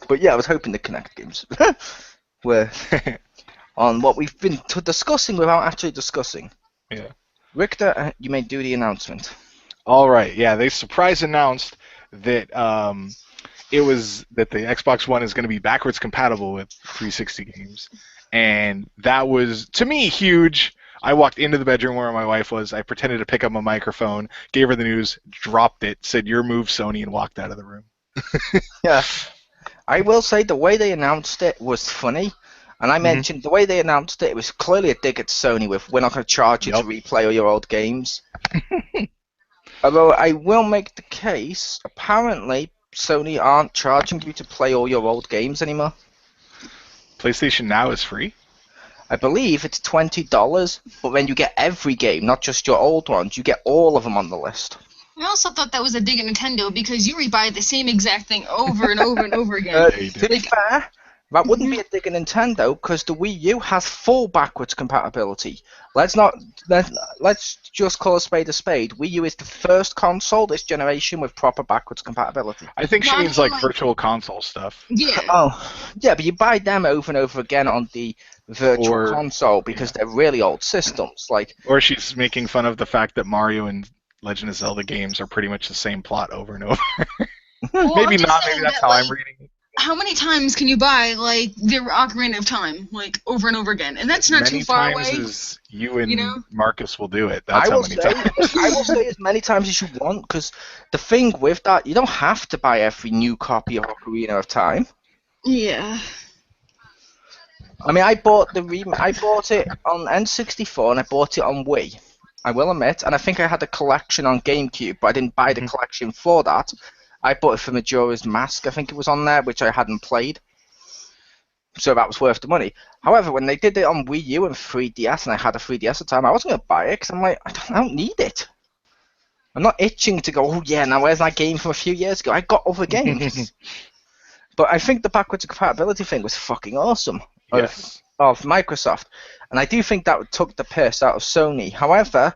Speaker 1: But yeah, I was hoping the Kinect games were on what we've been discussing without actually discussing.
Speaker 2: Yeah.
Speaker 1: Richter, you may do the announcement.
Speaker 2: All right. Yeah, they surprise announced that the Xbox One is going to be backwards compatible with 360 games. And that was, to me, huge. I walked into the bedroom where my wife was. I pretended to pick up my microphone, gave her the news, dropped it, said, "Your move, Sony," and walked out of the room.
Speaker 1: Yeah. I will say the way they announced it was funny. And I mentioned the way they announced it, it was clearly a dig at Sony with, we're not going to charge you to replay all your old games. Although I will make the case, apparently Sony aren't charging you to play all your old games anymore.
Speaker 2: PlayStation Now is free?
Speaker 1: I believe it's $20, but then you get every game, not just your old ones. You get all of them on the list.
Speaker 3: I also thought that was a dig at Nintendo because you rebuy the same exact thing over and over and over again.
Speaker 1: To be fair, that wouldn't be a dig at Nintendo because the Wii U has full backwards compatibility. Let's just call a spade a spade. Wii U is the first console this generation with proper backwards compatibility.
Speaker 2: I think she means like virtual console stuff.
Speaker 3: Yeah.
Speaker 1: Oh, yeah, but you buy them over and over again on the virtual console because they're really old systems.
Speaker 2: Or she's making fun of the fact that Mario and Legend of Zelda games are pretty much the same plot over and over.
Speaker 3: Well,
Speaker 2: maybe not. Maybe that's how I'm reading it.
Speaker 3: How many times can you buy the Ocarina of Time over and over again? And that's not too far away.
Speaker 2: As many times as you and Marcus will do it. That's how many times.
Speaker 1: I will say as many times as you want, because the thing with that, you don't have to buy every new copy of Ocarina of Time.
Speaker 3: Yeah.
Speaker 1: I mean, I bought it on N64 and I bought it on Wii. I will admit, and I think I had a collection on GameCube, but I didn't buy the collection for that. I bought it for Majora's Mask, I think it was on there, which I hadn't played. So that was worth the money. However, when they did it on Wii U and 3DS, and I had a 3DS at the time, I wasn't going to buy it, because I'm like, I don't need it. I'm not itching to go, oh yeah, now where's that game from a few years ago? I got other games. But I think the backwards compatibility thing was fucking awesome of Microsoft. And I do think that took the piss out of Sony. However,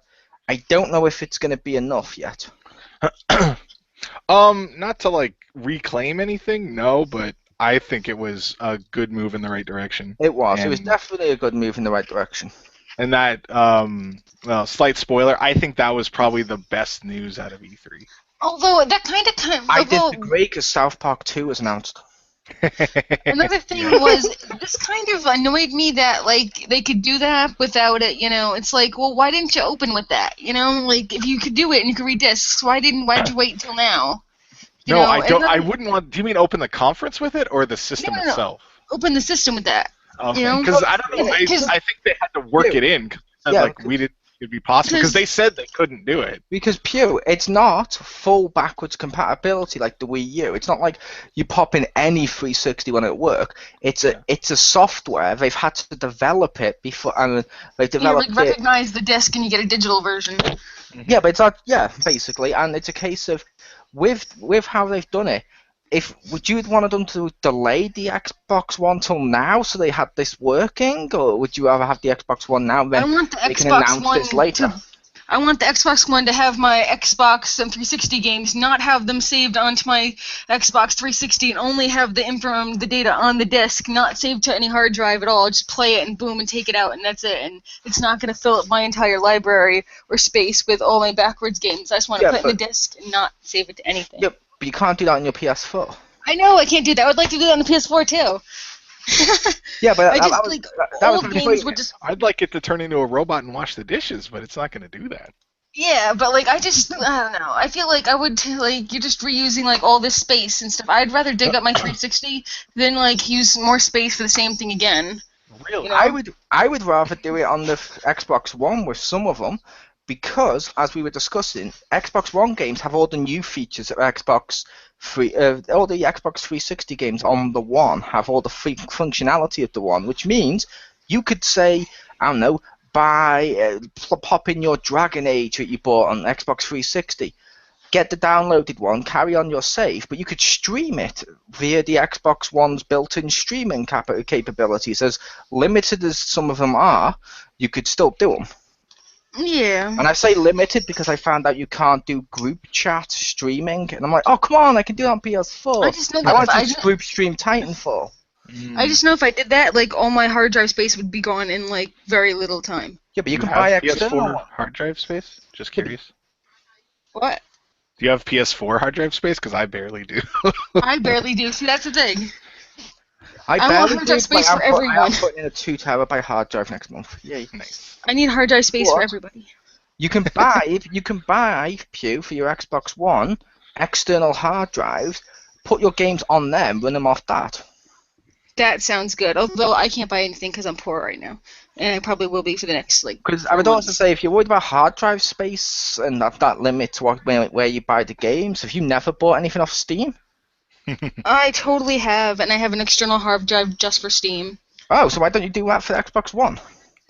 Speaker 1: I don't know if it's going to be enough yet.
Speaker 2: Not to reclaim anything, no, but I think it was a good move in the right direction.
Speaker 1: It was. It was definitely a good move in the right direction.
Speaker 2: And that, slight spoiler, I think that was probably the best news out of E3.
Speaker 3: Although that kind of
Speaker 1: I did agree because South Park 2 was announced.
Speaker 3: Another thing was, this kind of annoyed me that they could do that without it. It's like, well, why didn't you open with that? If you could do it and you could read discs, why did you wait until now?
Speaker 2: I don't. I wouldn't want. Do you mean open the conference with it or the system itself?
Speaker 3: Open the system with that.
Speaker 2: Okay. Because I don't know. I think they had to work it in. We did. it'd be possible because they said they couldn't do it.
Speaker 1: Because Pew, it's not full backwards compatibility like the Wii U. It's not like you pop in any 360 when it work. It's a software. They've had to develop it before, and they developed
Speaker 3: you recognize the disc and you get a digital version.
Speaker 1: Yeah, but it's not. Yeah, basically, and it's a case of with how they've done it. Would you want them to delay the Xbox One till now so they had this working, or would you rather have the Xbox One now? Then
Speaker 3: I want the
Speaker 1: they can
Speaker 3: Xbox
Speaker 1: announce
Speaker 3: One
Speaker 1: this later.
Speaker 3: I want the Xbox One to have my Xbox and 360 games, not have them saved onto my Xbox 360, and only have the data on the disc, not saved to any hard drive at all. Just play it and boom and take it out, and that's it. And it's not going to fill up my entire library or space with all my backwards games. I just want to put it in the disc and not save it to anything.
Speaker 1: Yep, but you can't do that on your PS4.
Speaker 3: I know I can't do that. I would like to do that on the PS4 too.
Speaker 1: Yeah, but
Speaker 2: I'd like it to turn into a robot and wash the dishes, but it's not going to do that.
Speaker 3: Yeah, but I don't know. I feel like I would you're just reusing all this space and stuff. I'd rather dig up my 360 than use more space for the same thing again.
Speaker 2: Really?
Speaker 3: You know?
Speaker 1: I would rather do it on the Xbox One with some of them, because as we were discussing, Xbox One games have all the new features of Xbox all the Xbox 360 games on the One have all the free functionality of the One, which means you could say, I don't know, pop in your Dragon Age that you bought on Xbox 360, get the downloaded one, carry on your save, but you could stream it via the Xbox One's built-in streaming capabilities. As limited as some of them are, you could still do them.
Speaker 3: Yeah.
Speaker 1: And I say limited because I found out you can't do group chat streaming, and I'm like, oh, come on, I can do it on PS4.
Speaker 3: I just know
Speaker 1: I want to group stream Titanfall.
Speaker 3: I just know if I did that, all my hard drive space would be gone in very little time.
Speaker 1: Yeah, but you can buy external
Speaker 2: PS4 hard drive space? Just curious.
Speaker 3: What?
Speaker 2: Do you have PS4 hard drive space? Because I barely do.
Speaker 3: I barely do. See, that's the thing.
Speaker 1: I
Speaker 3: want
Speaker 1: barely
Speaker 3: hard drive
Speaker 1: do,
Speaker 3: space
Speaker 1: but
Speaker 3: for everyone.
Speaker 1: I'm putting in a 2 terabyte hard drive next month. Yay.
Speaker 2: Nice.
Speaker 3: I need hard drive space for everybody.
Speaker 1: You can buy Pew for your Xbox One external hard drives, put your games on them, run them off that.
Speaker 3: That sounds good. Although I can't buy anything because I'm poor right now, and I probably will be for the next
Speaker 1: Because I would also say, if you're worried about hard drive space and that limits where you buy the games, have you never bought anything off Steam?
Speaker 3: I totally have, and I have an external hard drive just for Steam.
Speaker 1: Oh, so why don't you do that for the Xbox One?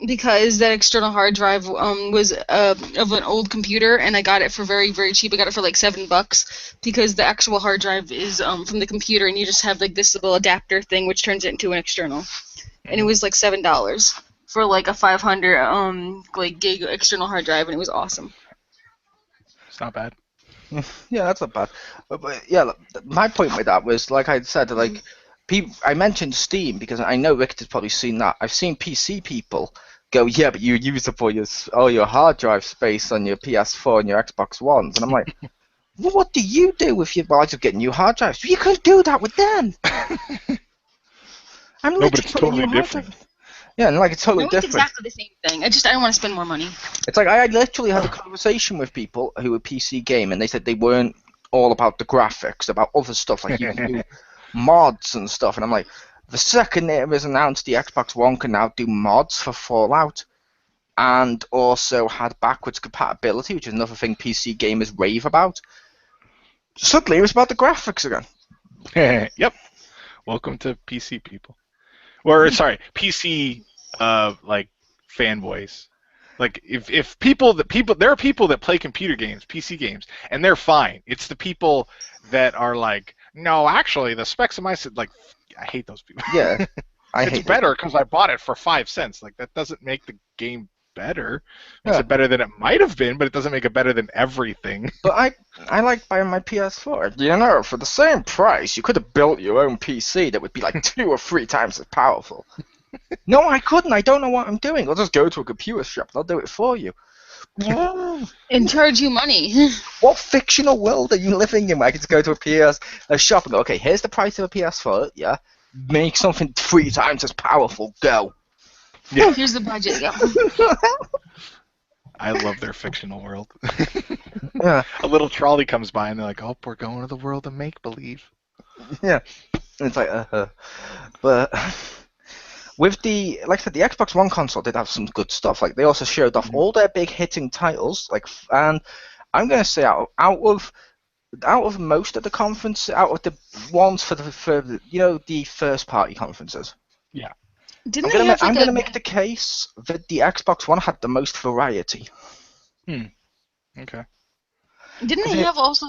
Speaker 3: Because that external hard drive was of an old computer, and I got it for very, very cheap. I got it for $7 because the actual hard drive is from the computer, and you just have this little adapter thing which turns it into an external. And it was $7 for a 500 gig external hard drive, and it was awesome.
Speaker 2: It's not bad.
Speaker 1: Yeah, that's not bad. But yeah, my point with that was, like I said, I mentioned Steam because I know Richter's probably seen that. I've seen PC people go, yeah, but you use up all your hard drive space on your PS4 and your Xbox Ones. And I'm like, well, what do you do with your... Well, I just get new hard drives. You couldn't do that with them.
Speaker 2: No, but it's totally different.
Speaker 1: Yeah, and it's totally different.
Speaker 3: It's exactly the same thing. I don't want to spend more money.
Speaker 1: It's like I literally had a conversation with people who were PC game, and they said they weren't all about the graphics, about other stuff, like you can do mods and stuff. And I'm like, the second it was announced the Xbox One can now do mods for Fallout, and also had backwards compatibility, which is another thing PC gamers rave about, suddenly it was about the graphics again.
Speaker 2: Yep. Welcome to PC people. Or sorry, PC fanboys. If there are people that play computer games, PC games, and they're fine. It's the people that are like, no, actually, the specs of my I hate those people.
Speaker 1: Yeah,
Speaker 2: it's better because I bought it for 5 cents. That doesn't make the game better. It's better than it might have been, but it doesn't make it better than everything.
Speaker 1: But I like buying my PS4. You know, for the same price, you could have built your own PC that would be 2 or 3 times as powerful. No, I couldn't. I don't know what I'm doing. I'll just go to a computer shop. They'll do it for you.
Speaker 3: And charge you money.
Speaker 1: What fictional world are you living in where I can just go to a shop and go, okay, here's the price of a PS4, yeah, make something 3 times as powerful, go.
Speaker 3: Yeah. Here's the budget, go.
Speaker 2: I love their fictional world.
Speaker 1: Yeah.
Speaker 2: A little trolley comes by and they're like, oh, we're going to the world of make-believe.
Speaker 1: Yeah. And it's like, but with the, like I said, the Xbox One console did have some good stuff. Like they also showed off all their big hitting titles. And I'm gonna say out of most of the conference, out of the ones for the the first party conferences.
Speaker 2: Yeah.
Speaker 3: Didn't they have
Speaker 1: I'm gonna make the case that the Xbox One had the most variety.
Speaker 2: Okay.
Speaker 3: Didn't they have also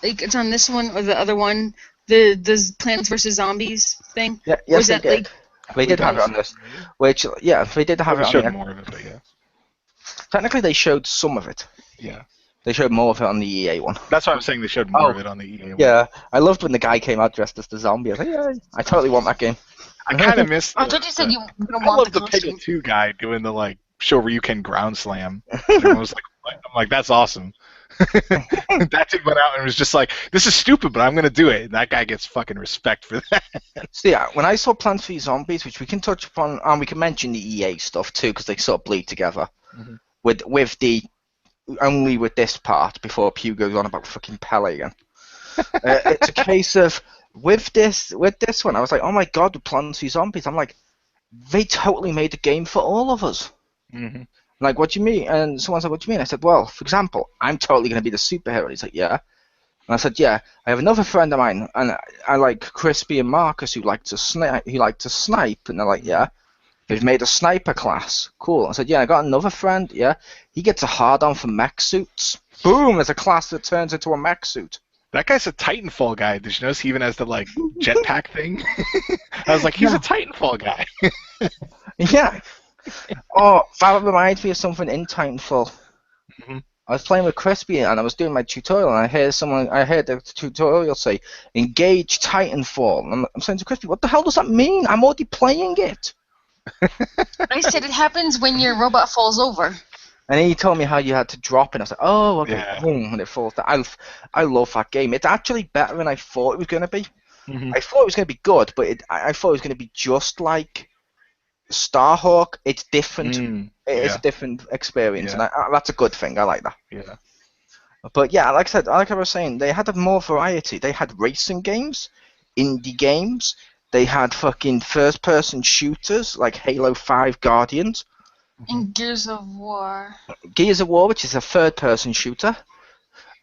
Speaker 3: like it's on this one or the other one the Plants vs Zombies thing?
Speaker 1: Yeah, yes,
Speaker 3: they
Speaker 1: did. They did have it on this. Which they did have it on.
Speaker 2: Showed more of it, but yeah.
Speaker 1: Technically, they showed some of it.
Speaker 2: Yeah.
Speaker 1: They showed more of it on the EA one.
Speaker 2: That's why I'm saying they showed more of it on the EA one.
Speaker 1: Yeah, I loved when the guy came out dressed as the zombie. I was like, yeah, I totally want that game.
Speaker 2: I kind of missed.
Speaker 3: I thought you said you don't
Speaker 2: I
Speaker 3: want
Speaker 2: love
Speaker 3: the
Speaker 2: the
Speaker 3: costume.
Speaker 2: Peggle 2 guy doing the like show where you can ground slam. Everyone was like, what? I'm like, that's awesome. That dude went out and was just like, this is stupid, but I'm gonna do it. And that guy gets fucking respect for that.
Speaker 1: So yeah, when I saw Plants vs Zombies, which we can touch upon, and we can mention the EA stuff too, because they sort of bleed together. With the only with this part before Pew goes on about fucking Pele again. It's a case of with this one, I was like, oh my god, with Plants vs Zombies, I'm like, they totally made a game for all of us. Like, what do you mean? And someone said, what do you mean? I said, well, for example, I'm totally going to be the superhero. He's like, yeah. And I said, yeah. I have another friend of mine, and I like ChrisB and Marcus, who like to snipe. And they're like, yeah. They've made a sniper class. Cool. I said, yeah. I got another friend. Yeah. He gets a hard-on for mech suits. Boom! There's a class that turns into a mech suit.
Speaker 2: That guy's a Titanfall guy. Did you notice he even has the like jetpack thing? I was like, he's a Titanfall guy.
Speaker 1: Yeah. Oh, that reminds me of something in Titanfall. I was playing with ChrisB and I was doing my tutorial, and I heard the tutorial say, engage Titanfall. And I'm saying to ChrisB, what the hell does that mean? I'm already playing it.
Speaker 3: I said it happens when your robot falls over.
Speaker 1: And he told me how you had to drop it. I was like, oh, okay,
Speaker 2: Yeah.
Speaker 1: boom, and it falls down. I love that game. It's actually better than I thought it was going to be. I thought it was going to be good, but I thought it was going to be just like Starhawk. It's different. It's a different experience, and that's a good thing. I like that.
Speaker 2: Yeah.
Speaker 1: But yeah, like I was saying, they had more variety. They had racing games, indie games. They had fucking first-person shooters like Halo 5 Guardians.
Speaker 3: And Gears of War.
Speaker 1: Gears of War, which is a third-person shooter.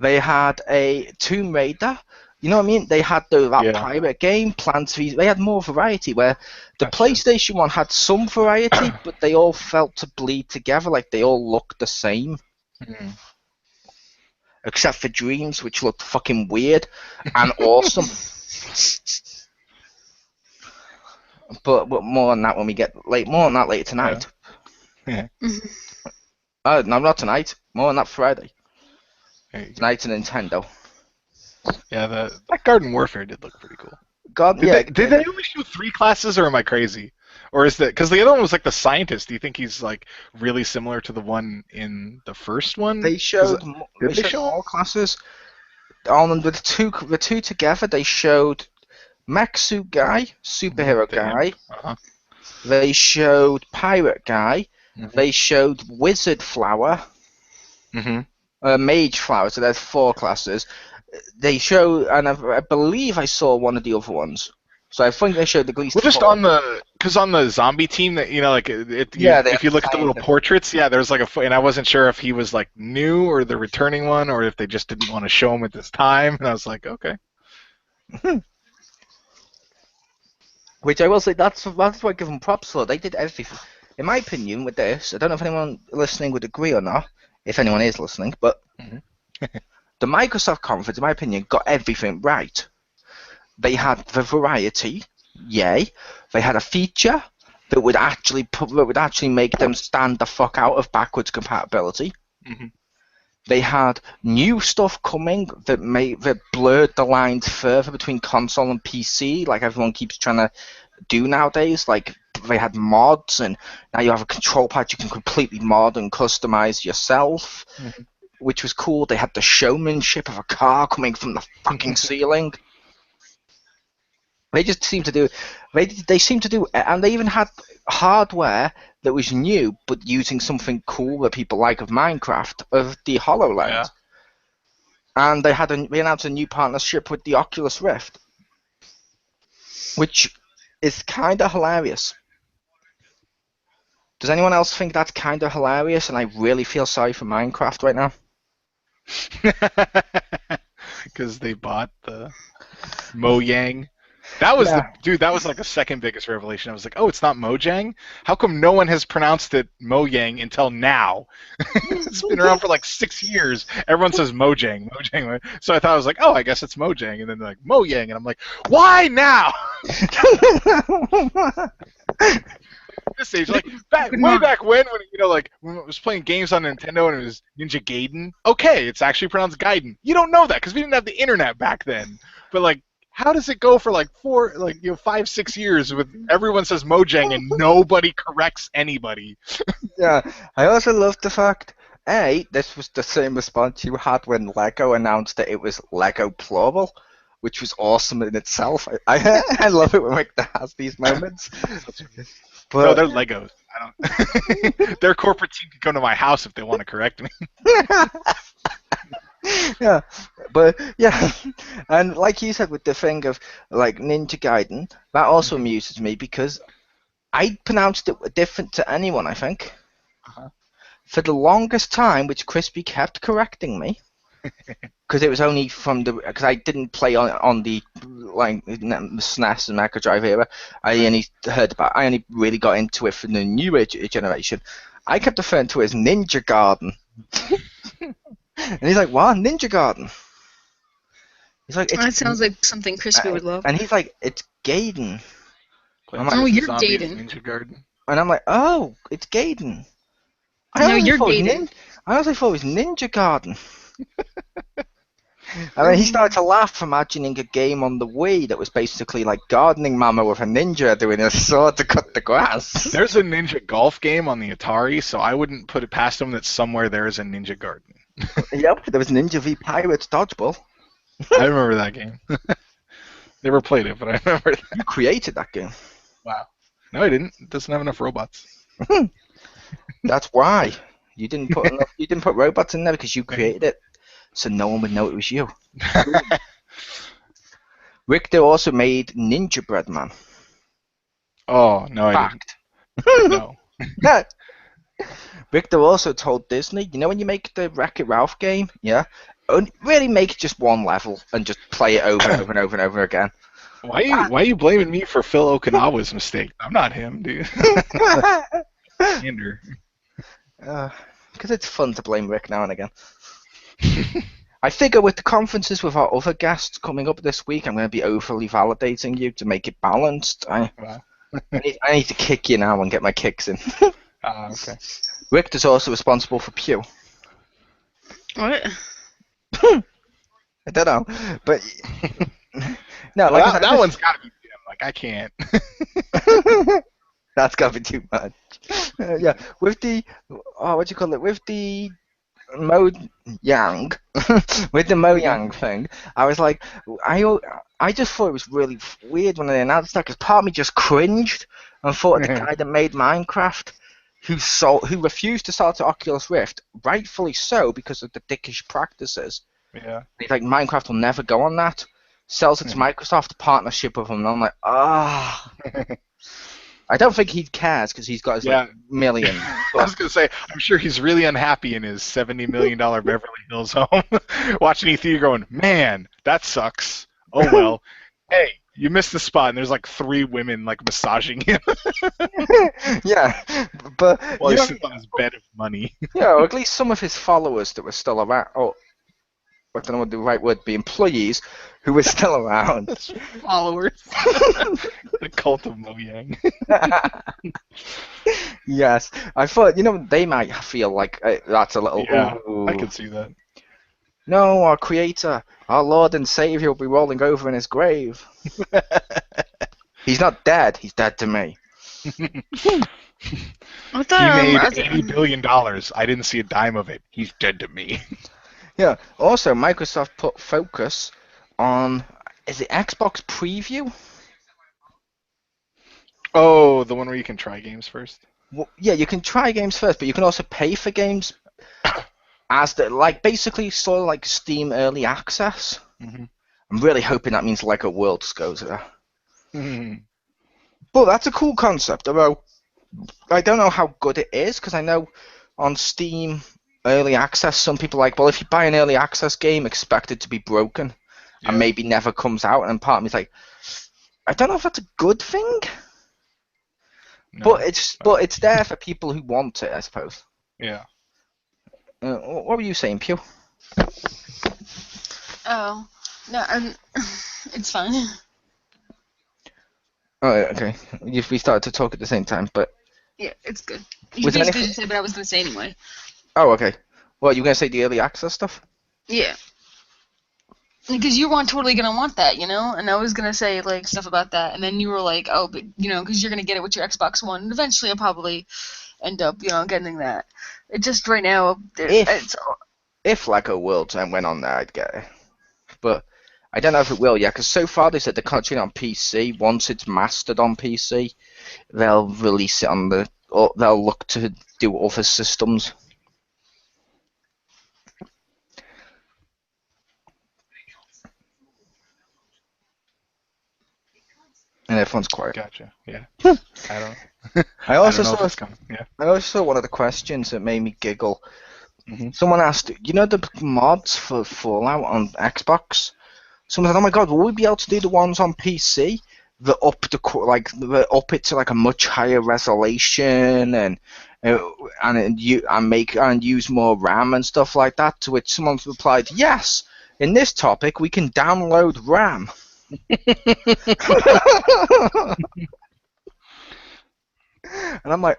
Speaker 1: They had a Tomb Raider. You know what I mean? They had that pirate game, Plants vs. They had more variety, where the PlayStation 1 had some variety, but they all felt to bleed together, like they all looked the same. Except for Dreams, which looked fucking weird and awesome. But more on that when we get more on that later tonight.
Speaker 2: Yeah.
Speaker 1: No, not tonight. More on that Friday. Tonight's a Nintendo.
Speaker 2: Yeah, that Garden Warfare did look pretty cool. Did they only show 3 classes, or am I crazy? Or is that because the other one was like the scientist? Do you think he's like really similar to the one in the first one?
Speaker 1: They showed all classes. On the two together, they showed mech suit guy, superhero guy. They showed pirate guy. They showed wizard flower. Mage flower. So there's 4 classes. They show, and I believe I saw one of the other ones. So I think they showed at least.
Speaker 2: Well, just
Speaker 1: 4.
Speaker 2: because on the zombie team that if you look at the little portraits, there's like and I wasn't sure if he was like new or the returning one, or if they just didn't want to show him at this time, and I was like, okay.
Speaker 1: Which I will say, that's what I give them props for. They did everything. In my opinion, with this, I don't know if anyone listening would agree or not, if anyone is listening, but the Microsoft conference, in my opinion, got everything right. They had the variety, yay. They had a feature that would actually make them stand the fuck out of backwards compatibility. They had new stuff coming that blurred the lines further between console and PC, like everyone keeps trying to do nowadays. Like they had mods, and now you have a control pad you can completely mod and customize yourself, which was cool. They had the showmanship of a car coming from the fucking ceiling. They just seem to do. They seem to do, and they even had hardware that was new, but using something cool that people like of Minecraft, of the HoloLens. And they announced a new partnership with the Oculus Rift, which is kind of hilarious. Does anyone else think that's kind of hilarious? And I really feel sorry for Minecraft right now.
Speaker 2: Because they bought the Mojang. That was that was like the second biggest revelation. I was like, oh, it's not Mojang? How come no one has pronounced it Mojang until now? It's been around for like 6 years. Everyone says Mojang. So I thought, I was like, oh, I guess it's Mojang. And then they're like, Mojang. And I'm like, why now? This age, like way back when like when I was playing games on Nintendo and it was Ninja Gaiden. Okay, it's actually pronounced Gaiden. You don't know that because we didn't have the internet back then. But like, how does it go for like 5, 6 years with everyone says Mojang and nobody corrects anybody?
Speaker 1: Yeah, I also love the fact, this was the same response you had when Lego announced that it was Lego plural, which was awesome in itself. I love it when Richter has these moments. But,
Speaker 2: no, they're Legos. I don't. Their corporate team can come to my house if they want to correct me.
Speaker 1: Yeah, but yeah, and like you said with the thing of like Ninja Gaiden, that also amuses me because I pronounced it different to anyone, I think. For the longest time, which ChrisB kept correcting me, because it was only because I didn't play on the like SNES and Mega Drive era. I only really got into it for the newer generation. I kept referring to it as Ninja Garden. And he's like, what? Ninja Garden? He's like,
Speaker 3: that sounds like something ChrisB would love.
Speaker 1: And he's like, it's Gaiden.
Speaker 3: I'm like, oh, you're Gaiden.
Speaker 2: Ninja Garden.
Speaker 1: And I'm like, oh, it's Gaiden.
Speaker 3: No, you're Gaiden.
Speaker 1: I honestly thought it was Ninja Garden. And then he started to laugh, imagining a game on the Wii that was basically like Gardening Mama with a ninja doing a sword to cut the grass.
Speaker 2: There's a Ninja Golf game on the Atari, so I wouldn't put it past him that somewhere there is a Ninja Garden.
Speaker 1: Yep, there was Ninja v Pirates Dodgeball.
Speaker 2: I remember that game. Never played it, but I remember that.
Speaker 1: You created that game.
Speaker 2: Wow. No, I didn't. It doesn't have enough robots.
Speaker 1: That's why. You didn't put robots in there because you created it. So no one would know it was you. Richter also made Ninja Bread Man.
Speaker 2: Oh, no, I didn't. No.
Speaker 1: Richter also told Disney, you know when you make the Wreck-It Ralph game, yeah? Really make just one level and just play it over and over and over and over again.
Speaker 2: Why are you blaming me for Phil Okinawa's mistake? I'm not him, dude. Andrew.
Speaker 1: Because it's fun to blame Rick now and again. I figure with the conferences with our other guests coming up this week, I'm going to be overly validating you to make it balanced. I need to kick you now and get my kicks in.
Speaker 2: Okay.
Speaker 1: Richter's also responsible for Pew.
Speaker 3: What?
Speaker 1: I don't know, but no, like
Speaker 2: that one's got to be Jim. Like I can't.
Speaker 1: That's got to be too much. Yeah, with the with the Mojang, with the Mojang thing, I was like, I just thought it was really weird when they announced that because part of me just cringed and thought the guy that made Minecraft, who refused to sell to Oculus Rift, rightfully so because of the dickish practices.
Speaker 2: Yeah.
Speaker 1: He's like, Minecraft will never go on that. Sells it to Microsoft, partnership with them, and I'm like, I don't think he cares because he's got his million.
Speaker 2: I was going to say, I'm sure he's really unhappy in his $70 million Beverly Hills home, watching E3 going, man, that sucks. Oh, well. Hey, you missed the spot, and there's like 3 women like massaging him.
Speaker 1: Yeah, but...
Speaker 2: While he's sitting on his bed of money.
Speaker 1: Yeah, or at least some of his followers that were still around, I don't know what the right word would be, employees who were still around.
Speaker 2: Followers. The cult of Mojang.
Speaker 1: Yes. I thought, they might feel like that's a little...
Speaker 2: Yeah,
Speaker 1: ooh.
Speaker 2: I can see that.
Speaker 1: No, our creator, our Lord and Savior will be rolling over in his grave. He's not dead. He's dead to me.
Speaker 2: He made $80 billion. I didn't see a dime of it. He's dead to me.
Speaker 1: Yeah. Also, Microsoft put focus on, is it Xbox Preview?
Speaker 2: Oh, the one where you can try games first?
Speaker 1: Well, yeah, you can try games first, but you can also pay for games as basically sort of like Steam Early Access. Mm-hmm. I'm really hoping that means Lego Worlds goes there. Mm-hmm. But that's a cool concept, although I don't know how good it is, because I know on Steam early access, some people are like, well, if you buy an early access game, expect it to be broken and maybe never comes out. And part of me's like, I don't know if that's a good thing,
Speaker 2: No,
Speaker 1: but it's there for people who want it, I suppose.
Speaker 2: Yeah.
Speaker 1: What were you saying, Pew?
Speaker 3: Oh, no, it's fine.
Speaker 1: Oh, okay. We started to talk at the same time, but
Speaker 3: Yeah, it's good. You
Speaker 1: Was there
Speaker 3: basically
Speaker 1: anything-
Speaker 3: just said what I was going to say anyway.
Speaker 1: oh, okay. Well, you were gonna say the early access stuff?
Speaker 3: Yeah. Because you weren't totally going to want that, you know? And I was going to say, like, stuff about that. And then you were like, oh, but, you know, because you're going to get it with your Xbox One. And eventually I'll probably end up, you know, getting that. It just, right now,
Speaker 1: If Lego Worlds went on there, I'd get it. But I don't know if it will yet, because so far they said they're continuing on PC. Once it's mastered on PC, they'll release it on the, or they'll look to do other systems. And everyone's quiet.
Speaker 2: Gotcha. Yeah. I don't.
Speaker 1: I also
Speaker 2: I don't know if
Speaker 1: saw.
Speaker 2: it's coming. Yeah.
Speaker 1: I also saw one of the questions that made me giggle.
Speaker 2: Mhm.
Speaker 1: Someone asked, you know, the mods for Fallout on Xbox. Someone said, "Oh my God, will we be able to do the ones on PC that up up it to like a much higher resolution and use more RAM and stuff like that?" To which someone replied, "Yes. In this topic, we can download RAM." And I'm like,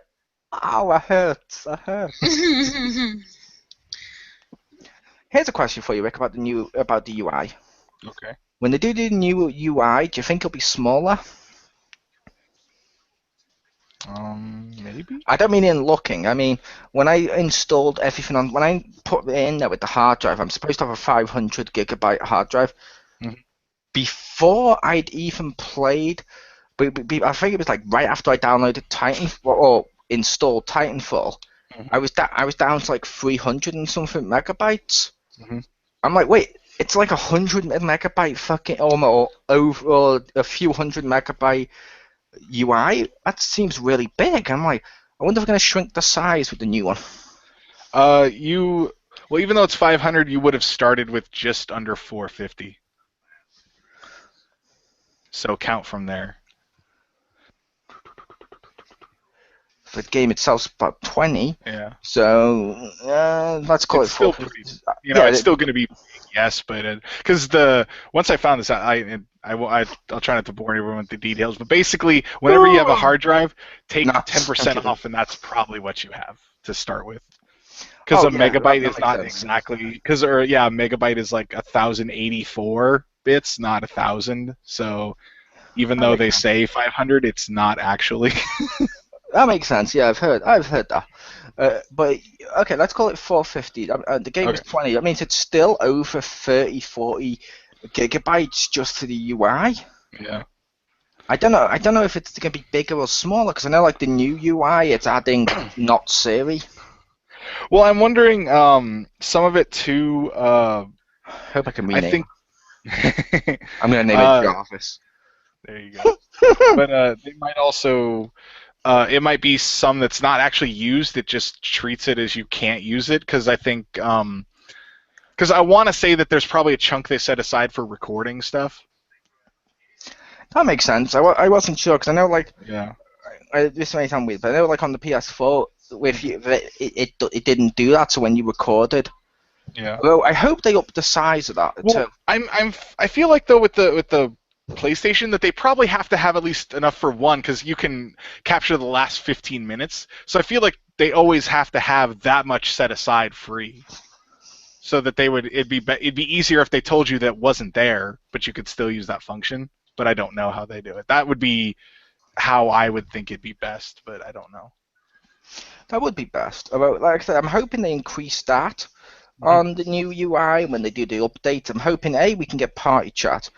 Speaker 1: "Ow, that hurts. That hurts." Here's a question for you, Rick, about the UI.
Speaker 2: Okay.
Speaker 1: When they do the new UI, do you think it'll be smaller?
Speaker 2: Maybe.
Speaker 1: I don't mean in looking. I mean, when I installed everything on, when I put it in there with the hard drive, I'm supposed to have a 500 gigabyte hard drive.
Speaker 2: Mhm.
Speaker 1: Before I'd even played, I think it was like right after I downloaded Titanfall or installed Titanfall,
Speaker 2: Mhm.
Speaker 1: I was down to like 300 and something megabytes.
Speaker 2: Mhm.
Speaker 1: I'm like, wait, it's like 100 megabyte fucking or a few hundred megabyte UI. That seems really big. I'm like, I wonder if they're gonna shrink the size with the new one.
Speaker 2: Well, even though it's 500, you would have started with just under 450. So count from there.
Speaker 1: The game itself's about 20.
Speaker 2: Yeah.
Speaker 1: So let's call
Speaker 2: It's
Speaker 1: it
Speaker 2: still
Speaker 1: 450.
Speaker 2: pretty. It's still going to be big, yes, but because once I found this out, I'll try not to bore everyone with the details, but basically, whenever you have a hard drive, take
Speaker 1: Nuts.
Speaker 2: 10% off, and that's probably what you have to start with. Because
Speaker 1: Oh,
Speaker 2: a
Speaker 1: yeah,
Speaker 2: megabyte
Speaker 1: that
Speaker 2: is
Speaker 1: makes
Speaker 2: not
Speaker 1: sense.
Speaker 2: exactly a megabyte is like 1084 bits, not 1000. So even though they say 500, it's not actually.
Speaker 1: That makes sense. Yeah, I've heard that. But okay, let's call it 450. The game is 20. That means it's still over 30, 40 gigabytes just for the UI.
Speaker 2: Yeah.
Speaker 1: I don't know if it's going to be bigger or smaller, because I know like the new UI, it's adding not Siri.
Speaker 2: Well, I'm wondering some of it too.
Speaker 1: Hope I can rename.
Speaker 2: I think
Speaker 1: I'm going to name it Jarvis.
Speaker 2: There you go. But they might also. It might be some that's not actually used. It just treats it as you can't use it, because I think because I want to say that there's probably a chunk they set aside for recording stuff.
Speaker 1: That makes sense. I wasn't sure, because I know like this may sound weird, but I know like on the PS4 with you it didn't do that. So when you recorded, Although I hope they up the size of that.
Speaker 2: Well, I feel like though with the PlayStation that they probably have to have at least enough for one, because you can capture the last 15 minutes. So I feel like they always have to have that much set aside free, so that it'd be easier if they told you that wasn't there, but you could still use that function. But I don't know how they do it. That would be how I would think it'd be best, but I don't know.
Speaker 1: That would be best. Like I said, I'm hoping they increase that on the new UI when they do the update. I'm hoping we can get party chat.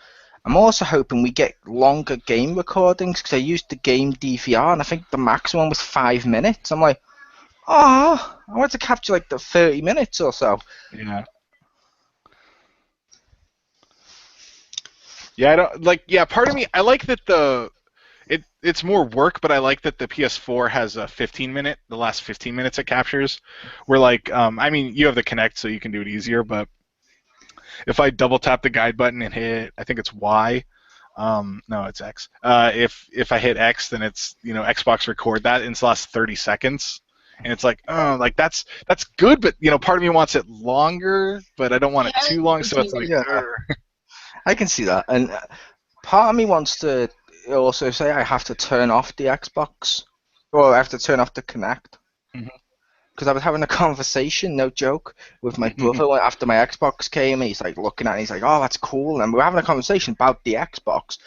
Speaker 1: I'm also hoping we get longer game recordings, because I used the game DVR and I think the maximum was 5 minutes. I'm like, I want to capture like the 30 minutes or so.
Speaker 2: Yeah. Yeah, I don't like. Yeah, part of me, I like that it's more work, but I like that the PS4 has a 15-minute, the last 15 minutes it captures. Where like, I mean, you have the Kinect, so you can do it easier. But if I double tap the guide button and hit, I think it's Y. No, it's X. If I hit X, then it's Xbox record that in the last 30 seconds, and it's like, oh, like that's good, but part of me wants it longer, but I don't want it too long, so it's like,
Speaker 1: I can see that, and part of me wants to also say I have to turn off the Xbox, or I have to turn off the Kinect. Because I was having a conversation, no joke, with my brother after my Xbox came, and he's like looking at it, and he's like, oh, that's cool, and we're having a conversation about the Xbox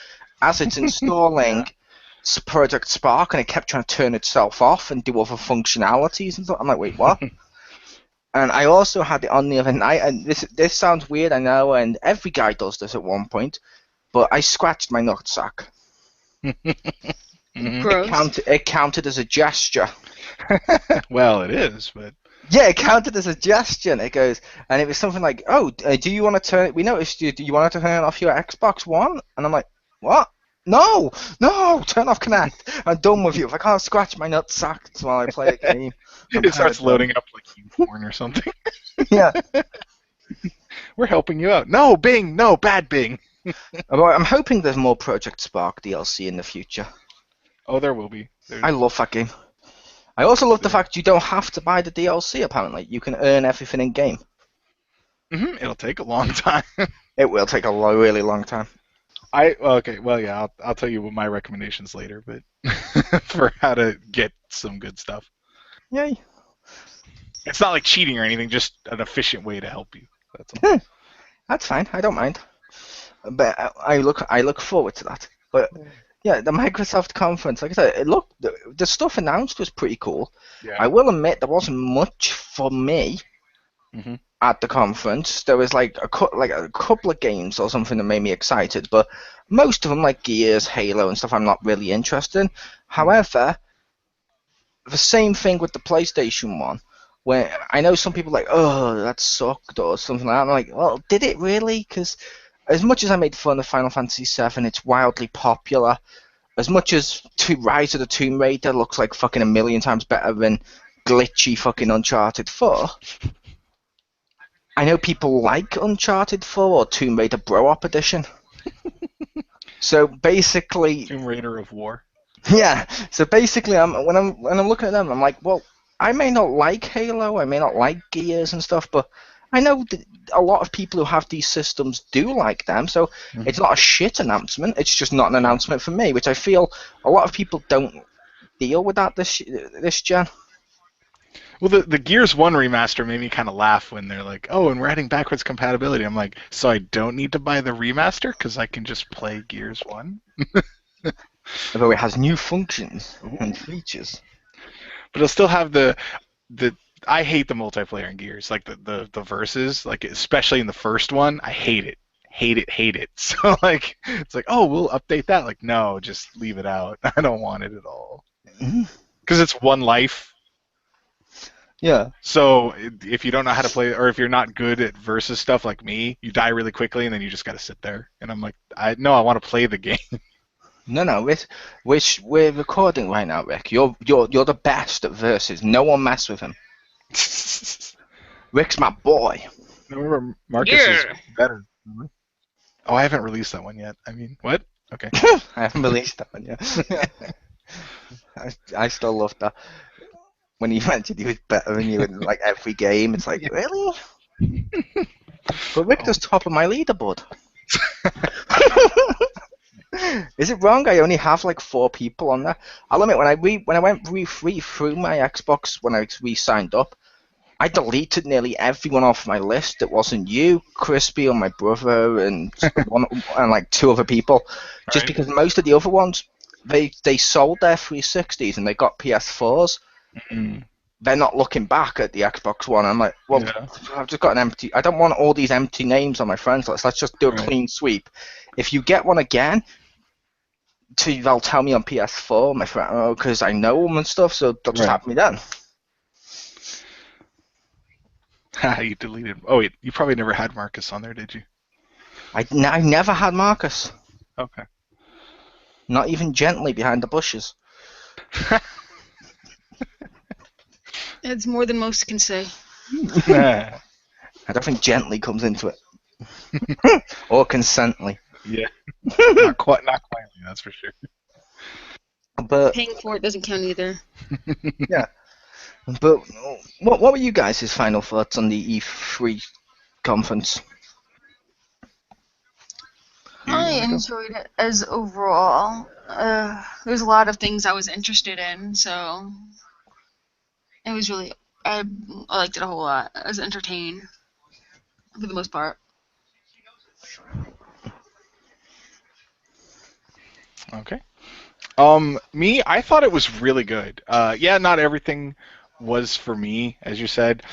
Speaker 1: as it's installing Project Spark, and it kept trying to turn itself off and do other functionalities and stuff. I'm like, wait, what? And I also had it on the other night, and this sounds weird, I know, and every guy does this at one point, but I scratched my nutsack. It counted as a gesture.
Speaker 2: Well, it is, but
Speaker 1: yeah, it counted as a gesture. It goes, and it was something like, "Oh, do you want to turn? We noticed you. Do you want to turn off your Xbox One?" And I'm like, "What? No, turn off Kinect. I'm done with you. If I can't scratch my nutsack while I play a game,
Speaker 2: it starts loading up like porn or something."
Speaker 1: Yeah,
Speaker 2: we're helping you out. No, Bing, no, bad Bing.
Speaker 1: I'm hoping there's more Project Spark DLC in the future.
Speaker 2: Oh, there will be.
Speaker 1: I love that game. I also love the fact you don't have to buy the DLC, apparently. You can earn everything in-game.
Speaker 2: It'll take a long time.
Speaker 1: It will take a really long time.
Speaker 2: Okay, well, yeah, I'll tell you what my recommendations later, but for how to get some good stuff.
Speaker 1: Yay.
Speaker 2: It's not like cheating or anything, just an efficient way to help you. That's all.
Speaker 1: That's fine. I don't mind. But I look forward to that. But yeah, the Microsoft conference, like I said, the stuff announced was pretty cool.
Speaker 2: Yeah.
Speaker 1: I will admit there wasn't much for me at the conference. There was like a couple of games or something that made me excited, but most of them, like Gears, Halo, and stuff, I'm not really interested in. However, the same thing with the PlayStation one, where I know some people are like, oh, that sucked or something like that. I'm like, well, did it really? Because as much as I made fun of Final Fantasy VII, it's wildly popular. As much as Rise of the Tomb Raider looks like fucking a million times better than glitchy fucking Uncharted 4, I know people like Uncharted 4 or Tomb Raider Bro-Op Edition. So basically...
Speaker 2: Tomb Raider of War.
Speaker 1: Yeah, so basically when I'm looking at them, I'm like, well, I may not like Halo, I may not like Gears and stuff, but I know that a lot of people who have these systems do like them, so it's not a shit announcement. It's just not an announcement for me, which I feel a lot of people don't deal with that this gen.
Speaker 2: Well, the Gears 1 remaster made me kind of laugh when they're like, oh, and we're adding backwards compatibility. I'm like, so I don't need to buy the remaster because I can just play Gears 1?
Speaker 1: Although it has new functions and features.
Speaker 2: But it'll still have the I hate the multiplayer in Gears, like the verses, like especially in the first one. I hate it. So like it's like, oh, we'll update that. Like, no, just leave it out. I don't want it at all. Because it's one life.
Speaker 1: Yeah.
Speaker 2: So if you don't know how to play, or if you're not good at versus stuff like me, you die really quickly, and then you just got to sit there. And I'm like, I want to play the game.
Speaker 1: No, we're recording right now, Rick. You're the best at versus. No one mess with him. Rick's my boy.
Speaker 2: Remember, Marcus is better. Oh, I haven't released that one yet. I mean, what? Okay.
Speaker 1: I haven't released that one yet. I still love that. When he mentioned he was better than you in like every game, it's like, really? But Richter's top of my leaderboard. Is it wrong? I only have like 4 people on there. I'll admit, when I went through my Xbox when I re-signed up, I deleted nearly everyone off my list that wasn't you, ChrisB, or my brother, and like 2 other people, just because most of the other ones they sold their 360s and they got PS4s. They're not looking back at the Xbox One. I'm like, well, I've just got an empty. I don't want all these empty names on my friends list. Let's just do a clean sweep. If you get one again, they'll tell me on PS4, my friend, because I know them and stuff. So they'll just have me then.
Speaker 2: You deleted. Oh wait, you probably never had Marcus on there, did you?
Speaker 1: I never had Marcus.
Speaker 2: Okay.
Speaker 1: Not even gently behind the bushes.
Speaker 3: It's more than most can say.
Speaker 1: I don't think gently comes into it. Or consently.
Speaker 2: Yeah. Not quite, that's for sure.
Speaker 1: But
Speaker 3: Paying for it doesn't count either.
Speaker 1: yeah. But what were you guys' final thoughts on the E3 conference?
Speaker 3: I enjoyed it as overall. There's a lot of things I was interested in, so it was really I liked it a whole lot. I was entertained for the most part.
Speaker 2: Okay. Me, I thought it was really good. Yeah, not everything was for me, as you said.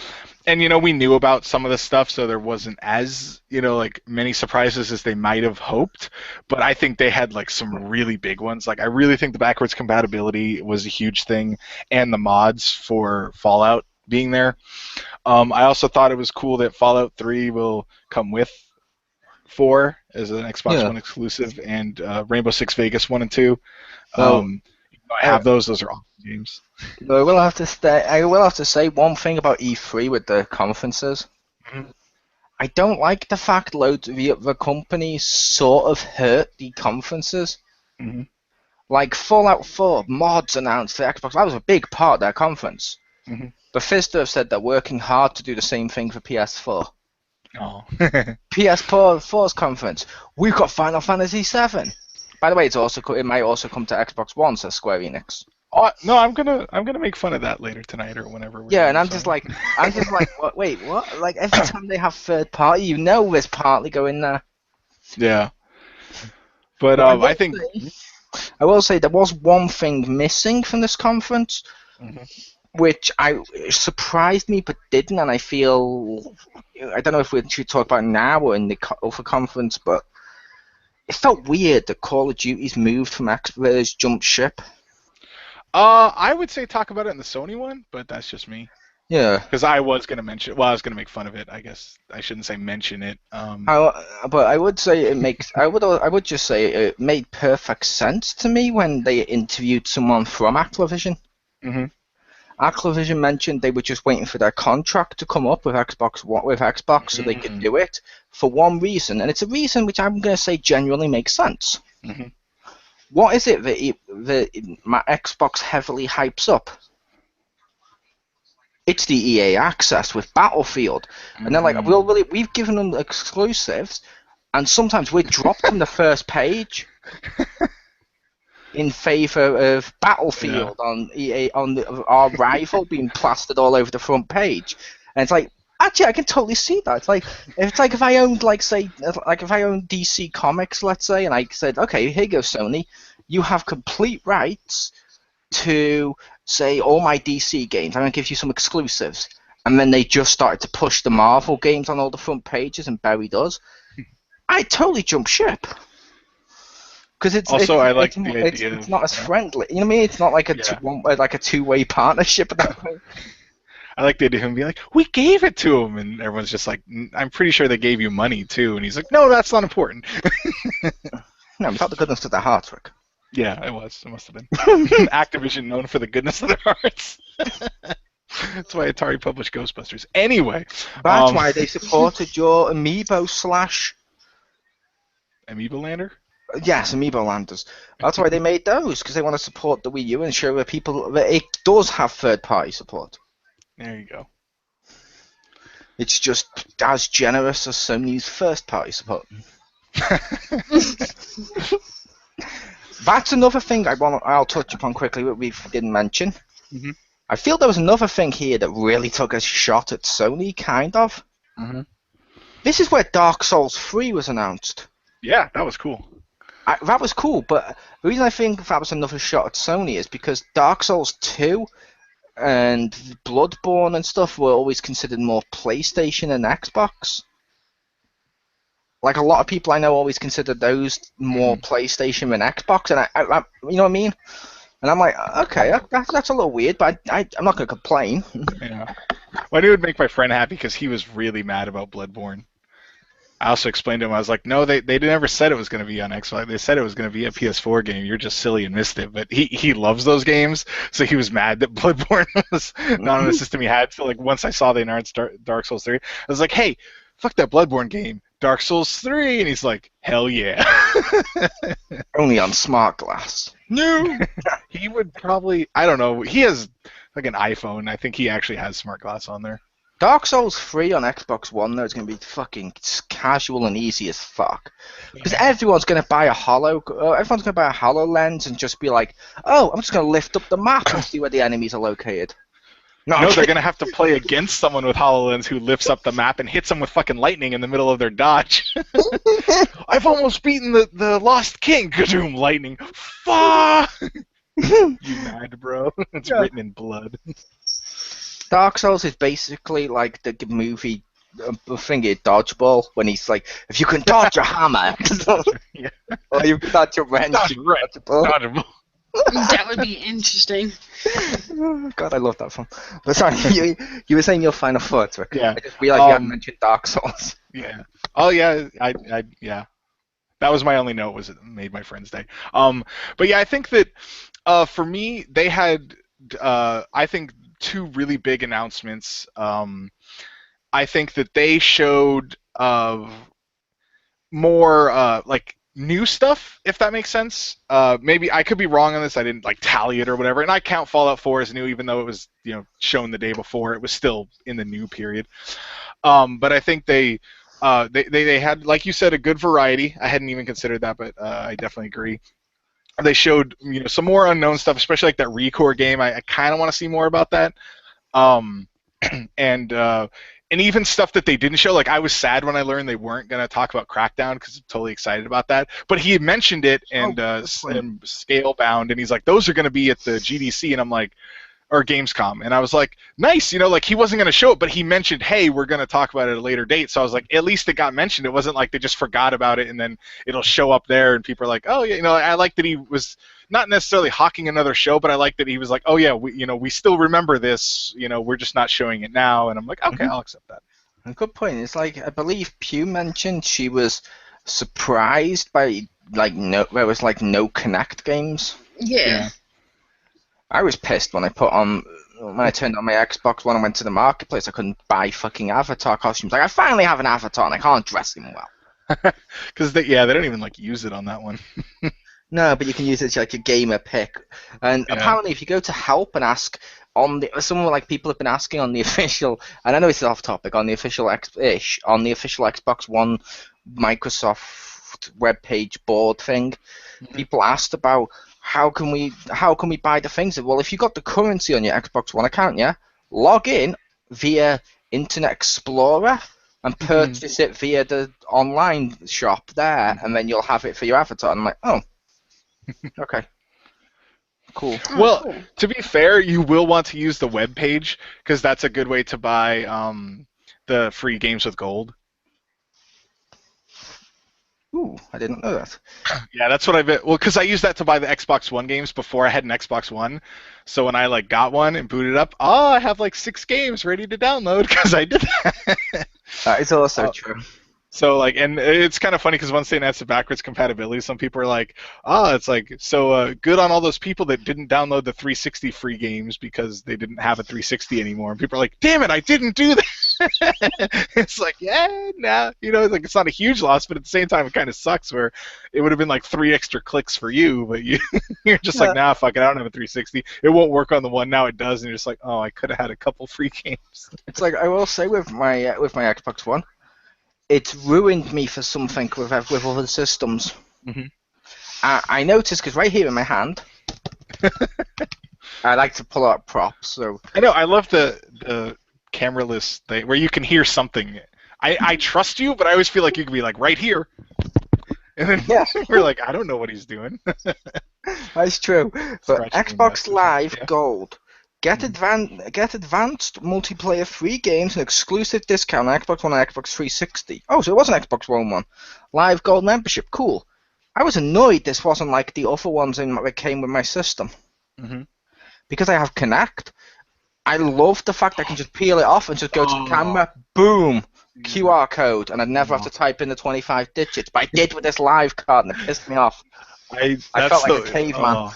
Speaker 2: And, we knew about some of the stuff, so there wasn't as, like many surprises as they might have hoped. But I think they had, like, some really big ones. Like, I really think the backwards compatibility was a huge thing, and the mods for Fallout being there. I also thought it was cool that Fallout 3 will come with 4 as an Xbox One exclusive, and Rainbow Six Vegas 1 and 2. I have those. Those are awesome games.
Speaker 1: I will have to say one thing about E3 with the conferences.
Speaker 2: Mm-hmm.
Speaker 1: I don't like the fact loads of the companies sort of hurt the conferences.
Speaker 2: Mm-hmm.
Speaker 1: Like Fallout 4 mods announced for Xbox. That was a big part of their conference.
Speaker 2: Mm-hmm.
Speaker 1: Bethesda have said they're working hard to do the same thing for PS4.
Speaker 2: Oh.
Speaker 1: PS4's conference. We've got Final Fantasy VII. By the way, it might also come to Xbox One, says Square Enix.
Speaker 2: Oh, no, I'm gonna make fun of that later tonight or whenever.
Speaker 1: Yeah, and I'm just like, what, wait, what? Like every time they have third party, there's partly going there.
Speaker 2: Yeah. But I think
Speaker 1: I will say there was one thing missing from this conference, which surprised me but didn't, and I feel I don't know if we should talk about it now or in the other conference, but it felt weird that Call of Duty's moved from Xbox jumped ship.
Speaker 2: I would say talk about it in the Sony one, but that's just me.
Speaker 1: Yeah.
Speaker 2: Because I was gonna mention. Well, I was gonna make fun of it. I guess I shouldn't say mention it.
Speaker 1: But I would say it makes. I would just say it made perfect sense to me when they interviewed someone from Activision.
Speaker 2: Mm-hmm.
Speaker 1: Activision mentioned they were just waiting for their contract to come up with Xbox, so they could do it for one reason, and it's a reason which I'm going to say genuinely makes sense.
Speaker 2: Mm-hmm.
Speaker 1: What is it that my Xbox heavily hypes up? It's the EA access with Battlefield, and they're like, we've given them exclusives, and sometimes we're dropped from the first page in favor of Battlefield on EA our rival being plastered all over the front page, and it's like, actually, I can totally see that. It's like if I owned if I owned DC Comics, let's say, and I said, okay, here you go, Sony, you have complete rights to say all my DC games. I'm gonna give you some exclusives, and then they just started to push the Marvel games on all the front pages and buried us. I totally jump ship. Because
Speaker 2: I like the idea.
Speaker 1: It's not as friendly. You know what I mean? It's not like a two-way partnership at that point.
Speaker 2: I like the idea of him being like, we gave it to him, and everyone's just like, I'm pretty sure they gave you money too, and he's like, no, that's not important.
Speaker 1: No, without the goodness of their hearts, Rick.
Speaker 2: Yeah, it was. It must have been. Activision known for the goodness of their hearts. That's why Atari published Ghostbusters. Anyway.
Speaker 1: That's why they supported your Amiibo /
Speaker 2: Amiibo Lander?
Speaker 1: Yes, Amiibo Landers. That's why they made those, because they want to support the Wii U and show that people that it does have third-party support.
Speaker 2: There you go.
Speaker 1: It's just as generous as Sony's first-party support. That's another thing I'll touch upon quickly that we didn't mention.
Speaker 2: Mm-hmm.
Speaker 1: I feel there was another thing here that really took a shot at Sony, kind of.
Speaker 2: Mm-hmm.
Speaker 1: This is where Dark Souls 3 was announced.
Speaker 2: Yeah, that was cool.
Speaker 1: That was cool, but the reason I think that was another shot at Sony is because Dark Souls 2 and Bloodborne and stuff were always considered more PlayStation and Xbox. Like, a lot of people I know always considered those more PlayStation than Xbox, and I you know what I mean? And I'm like, okay, that's a little weird, but I'm not going to complain.
Speaker 2: Yeah. Well, I knew it would make my friend happy because he was really mad about Bloodborne. I also explained to him, I was like, no, they never said it was going to be on Xbox. They said it was going to be a PS4 game. You're just silly and missed it. But he loves those games, so he was mad that Bloodborne was not on the system he had. So like once I saw they announced Dark Souls 3, I was like, hey, fuck that Bloodborne game, Dark Souls 3, and he's like, hell yeah.
Speaker 1: Only on smart glass. No.
Speaker 2: He would probably, I don't know. He has like an iPhone. I think he actually has smart glass on there.
Speaker 1: Dark Souls 3 on Xbox One, though, is going to be fucking casual and easy as fuck. Because everyone's going to buy a HoloLens and just be like, oh, I'm just going to lift up the map and see where the enemies are located.
Speaker 2: No, they're going to have to play against someone with HoloLens who lifts up the map and hits them with fucking lightning in the middle of their dodge. I've almost beaten the Lost King. Kadoom, lightning. Fuck! You mad, bro? It's written in blood.
Speaker 1: Dark Souls is basically like the movie thingy Dodgeball, when he's like, if you can dodge a hammer,
Speaker 2: Yeah.
Speaker 1: or you can dodge a wrench,
Speaker 2: Dodgeball.
Speaker 3: That would be interesting.
Speaker 1: God, I love that film. But sorry, you were saying your final thoughts, Rick.
Speaker 2: Yeah.
Speaker 1: I just realized you hadn't mentioned Dark Souls.
Speaker 2: Yeah. Oh yeah. I yeah. That was my only note. Was it made my friend's day. But yeah, I think that for me, they had I think 2 really big announcements. I think that they showed more like new stuff, if that makes sense. Maybe I could be wrong on this. I didn't like tally it or whatever, and I count Fallout 4 as new, even though it was shown the day before. It was still in the new period. But I think they had, like you said, a good variety. I hadn't even considered that, but I definitely agree. They showed some more unknown stuff, especially like that Recore game. I kind of want to see more about that. And even stuff that they didn't show. Like, I was sad when I learned they weren't going to talk about Crackdown, because I'm totally excited about that. But he had mentioned it, and Scalebound, and he's like, those are going to be at the GDC, and I'm like, or Gamescom, and I was like, nice, like he wasn't going to show it, but he mentioned, hey, we're going to talk about it at a later date. So I was like, at least it got mentioned. It wasn't like they just forgot about it and then it'll show up there and people are like, oh yeah, I like that he was not necessarily hawking another show, but I like that he was like, oh yeah, we still remember this, we're just not showing it now. And I'm like, okay, I'll accept that.
Speaker 1: A good point. It's like, I believe Pew mentioned she was surprised by there was like no Kinect games.
Speaker 3: Yeah.
Speaker 1: I was pissed when I turned on my Xbox One and went to the marketplace. I couldn't buy fucking Avatar costumes. Like, I finally have an Avatar and I can't dress him well.
Speaker 2: Because they don't even use it on that one.
Speaker 1: No, but you can use it as like a gamer pick. And apparently, if you go to help and ask people have been asking on the official, and I know it's off topic, on the official Xbox One Microsoft webpage board thing, people asked about how can we buy the things. Well, if you got the currency on your Xbox One account, log in via Internet Explorer and purchase it via the online shop there, and then you'll have it for your Avatar. And I'm like, oh, okay. Cool.
Speaker 2: Well, to be fair, you will want to use the web page, because that's a good way to buy the free games with gold.
Speaker 1: Ooh, I didn't know that.
Speaker 2: Yeah, that's what because I used that to buy the Xbox One games before I had an Xbox One. So when I got one and booted up, I have 6 games ready to download because I did that.
Speaker 1: That is also true.
Speaker 2: So and it's kind of funny because once they announced the backwards compatibility, some people are like, it's good on all those people that didn't download the 360 free games because they didn't have a 360 anymore. And people are like, damn it, I didn't do that. It's like, it's not a huge loss, but at the same time, it kind of sucks where it would have been 3 extra clicks for you, but you're just like, nah, fuck it, I don't have a 360. It won't work on the one, now it does, and you're just like, oh, I could have had a couple free games.
Speaker 1: It's like, I will say with my Xbox One, it's ruined me for something with other systems.
Speaker 2: Mm-hmm.
Speaker 1: I noticed, because right here in my hand, I like to pull out props. So
Speaker 2: I know, I love the cameraless thing where you can hear something. I trust you, but I always feel like you could be right here. And then we're like, I don't know what he's doing.
Speaker 1: That's true. But Xbox Live Gold. Get advanced multiplayer free games and exclusive discount on Xbox One and Xbox 360. Oh, so it was an Xbox One. Live Gold membership. Cool. I was annoyed this wasn't like the other ones that came with my system.
Speaker 2: Mm-hmm.
Speaker 1: Because I have Kinect, I love the fact I can just peel it off and just go to the camera, boom, QR code, and I'd never have to type in the 25 digits. But I did with this live card, and it pissed me off. I felt like a caveman.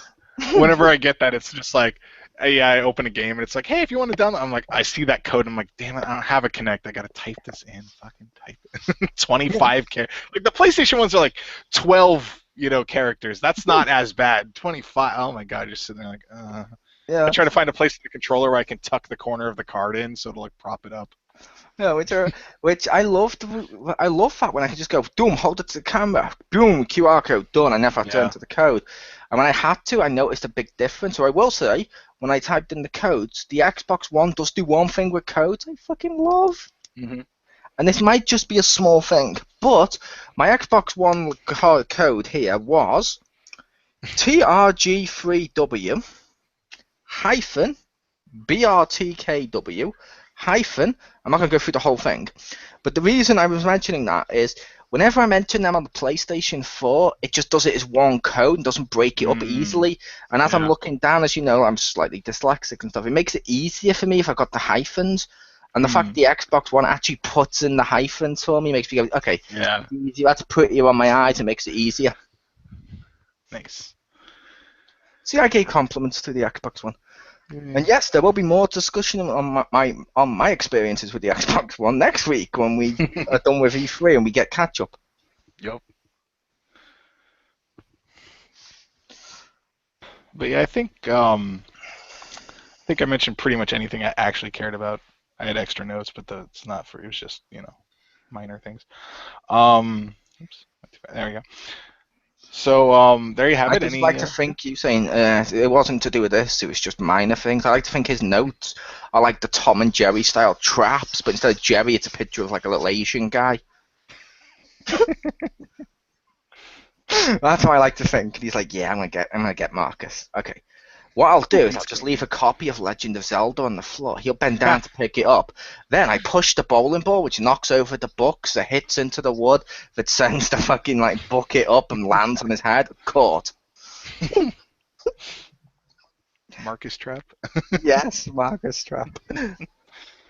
Speaker 2: Whenever I get that, it's just like, I open a game and it's like, hey, if you want to download, I'm like, I see that code, and I'm like, damn it, I don't have a Connect. I gotta type this in. Fucking type it. 25 characters. Like the PlayStation ones are like 12, characters. That's not as bad. 25. Oh my god, just sitting there like,
Speaker 1: Yeah.
Speaker 2: I try to find a place in the controller where I can tuck the corner of the card in so it'll like prop it up.
Speaker 1: Yeah, which I loved. I love that when I can just go, boom, hold it to the camera, boom, QR code, done. I never have to enter the code. And when I had to, I noticed a big difference. So I will say, when I typed in the codes, the Xbox One does do one thing with codes I fucking love.
Speaker 2: Mm-hmm.
Speaker 1: And this might just be a small thing, but my Xbox One code here was TRG3W hyphen BRTKW hyphen, I'm not going to go through the whole thing, but the reason I was mentioning that is whenever I'm entering them on the PlayStation 4, it just does it as one code and doesn't break it up easily. And as I'm looking down, as you know, I'm slightly dyslexic and stuff, it makes it easier for me if I got the hyphens. And the fact the Xbox One actually puts in the hyphens for me makes me go, okay, that's prettier on my eyes and makes it easier.
Speaker 2: Nice.
Speaker 1: See, I gave compliments to the Xbox One. And yes, there will be more discussion on my experiences with the Xbox One next week when we are done with E3 and we get catch up.
Speaker 2: Yep. But yeah, I think I mentioned pretty much anything I actually cared about. I had extra notes, but it's not for. It was just minor things. Oops. There we go. So there you have it.
Speaker 1: I just like to think you saying it wasn't to do with this, it was just minor things. I like to think his notes are like the Tom and Jerry style traps, but instead of Jerry, it's a picture of like a little Asian guy. That's how I like to think. And he's like, yeah, I'm gonna get Marcus. Okay. What I'll do is I'll just leave a copy of Legend of Zelda on the floor. He'll bend down to pick it up. Then I push the bowling ball, which knocks over the books, that hits into the wood, that sends the fucking bucket up and lands on his head. Caught.
Speaker 2: Marcus Trap.
Speaker 1: Yes, Marcus Trap.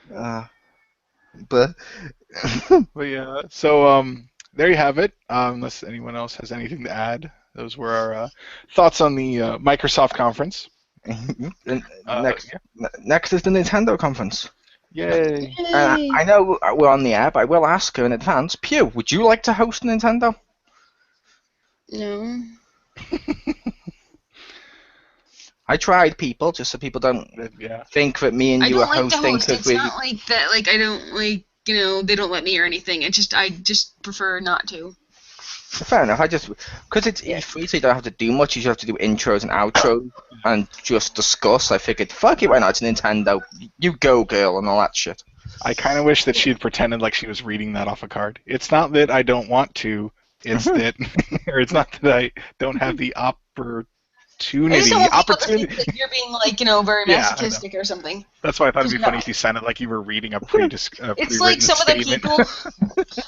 Speaker 1: But
Speaker 2: yeah. So there you have it. Unless anyone else has anything to add, those were our thoughts on the Microsoft conference.
Speaker 1: Next is the Nintendo conference.
Speaker 2: Yay!
Speaker 1: I know we're on the air, but I will ask her in advance. Pew, would you like to host Nintendo?
Speaker 3: No.
Speaker 1: I tried, people, just so people don't think that me and you are hosting.
Speaker 3: It's not like that. Like I don't like they don't let me or anything. I just prefer not to.
Speaker 1: Fair enough. Because it's E3, so you don't have to do much. You just have to do intros and outros and just discuss. I figured, fuck it, why not? It's Nintendo. You go, girl, and all that shit.
Speaker 2: I kind of wish that she'd pretended like she was reading that off a card. It's not that I don't want to. It's that, or it's not that I don't have the opportunity.
Speaker 3: I just don't want people to think that you're being very masochistic or something.
Speaker 2: That's why I thought it'd be funny if you sounded like you were reading a pre-written statement.
Speaker 3: It's like some of the people,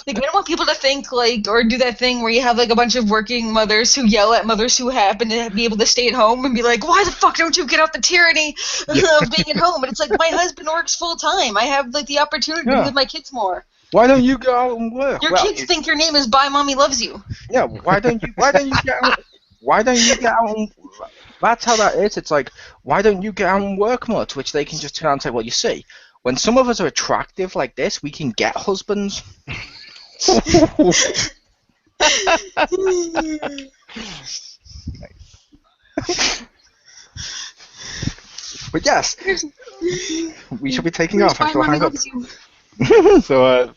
Speaker 3: I don't want people to think or do that thing where you have a bunch of working mothers who yell at mothers who happen to be able to stay at home and be like, why the fuck don't you get off the tyranny of being at home? And it's like, my husband works full time. I have the opportunity to be with my kids more.
Speaker 1: Why don't you go out and work?
Speaker 3: Your kids think your name is Bye Mommy Loves You.
Speaker 1: Yeah, why don't you get out? Why don't you get out and... That's how that is. It's like, why don't you get out and work more? To which they can just turn around and say, well, you see, when some of us are attractive like this, we can get husbands. But yes, we should be taking off. I shall hang up.
Speaker 2: So,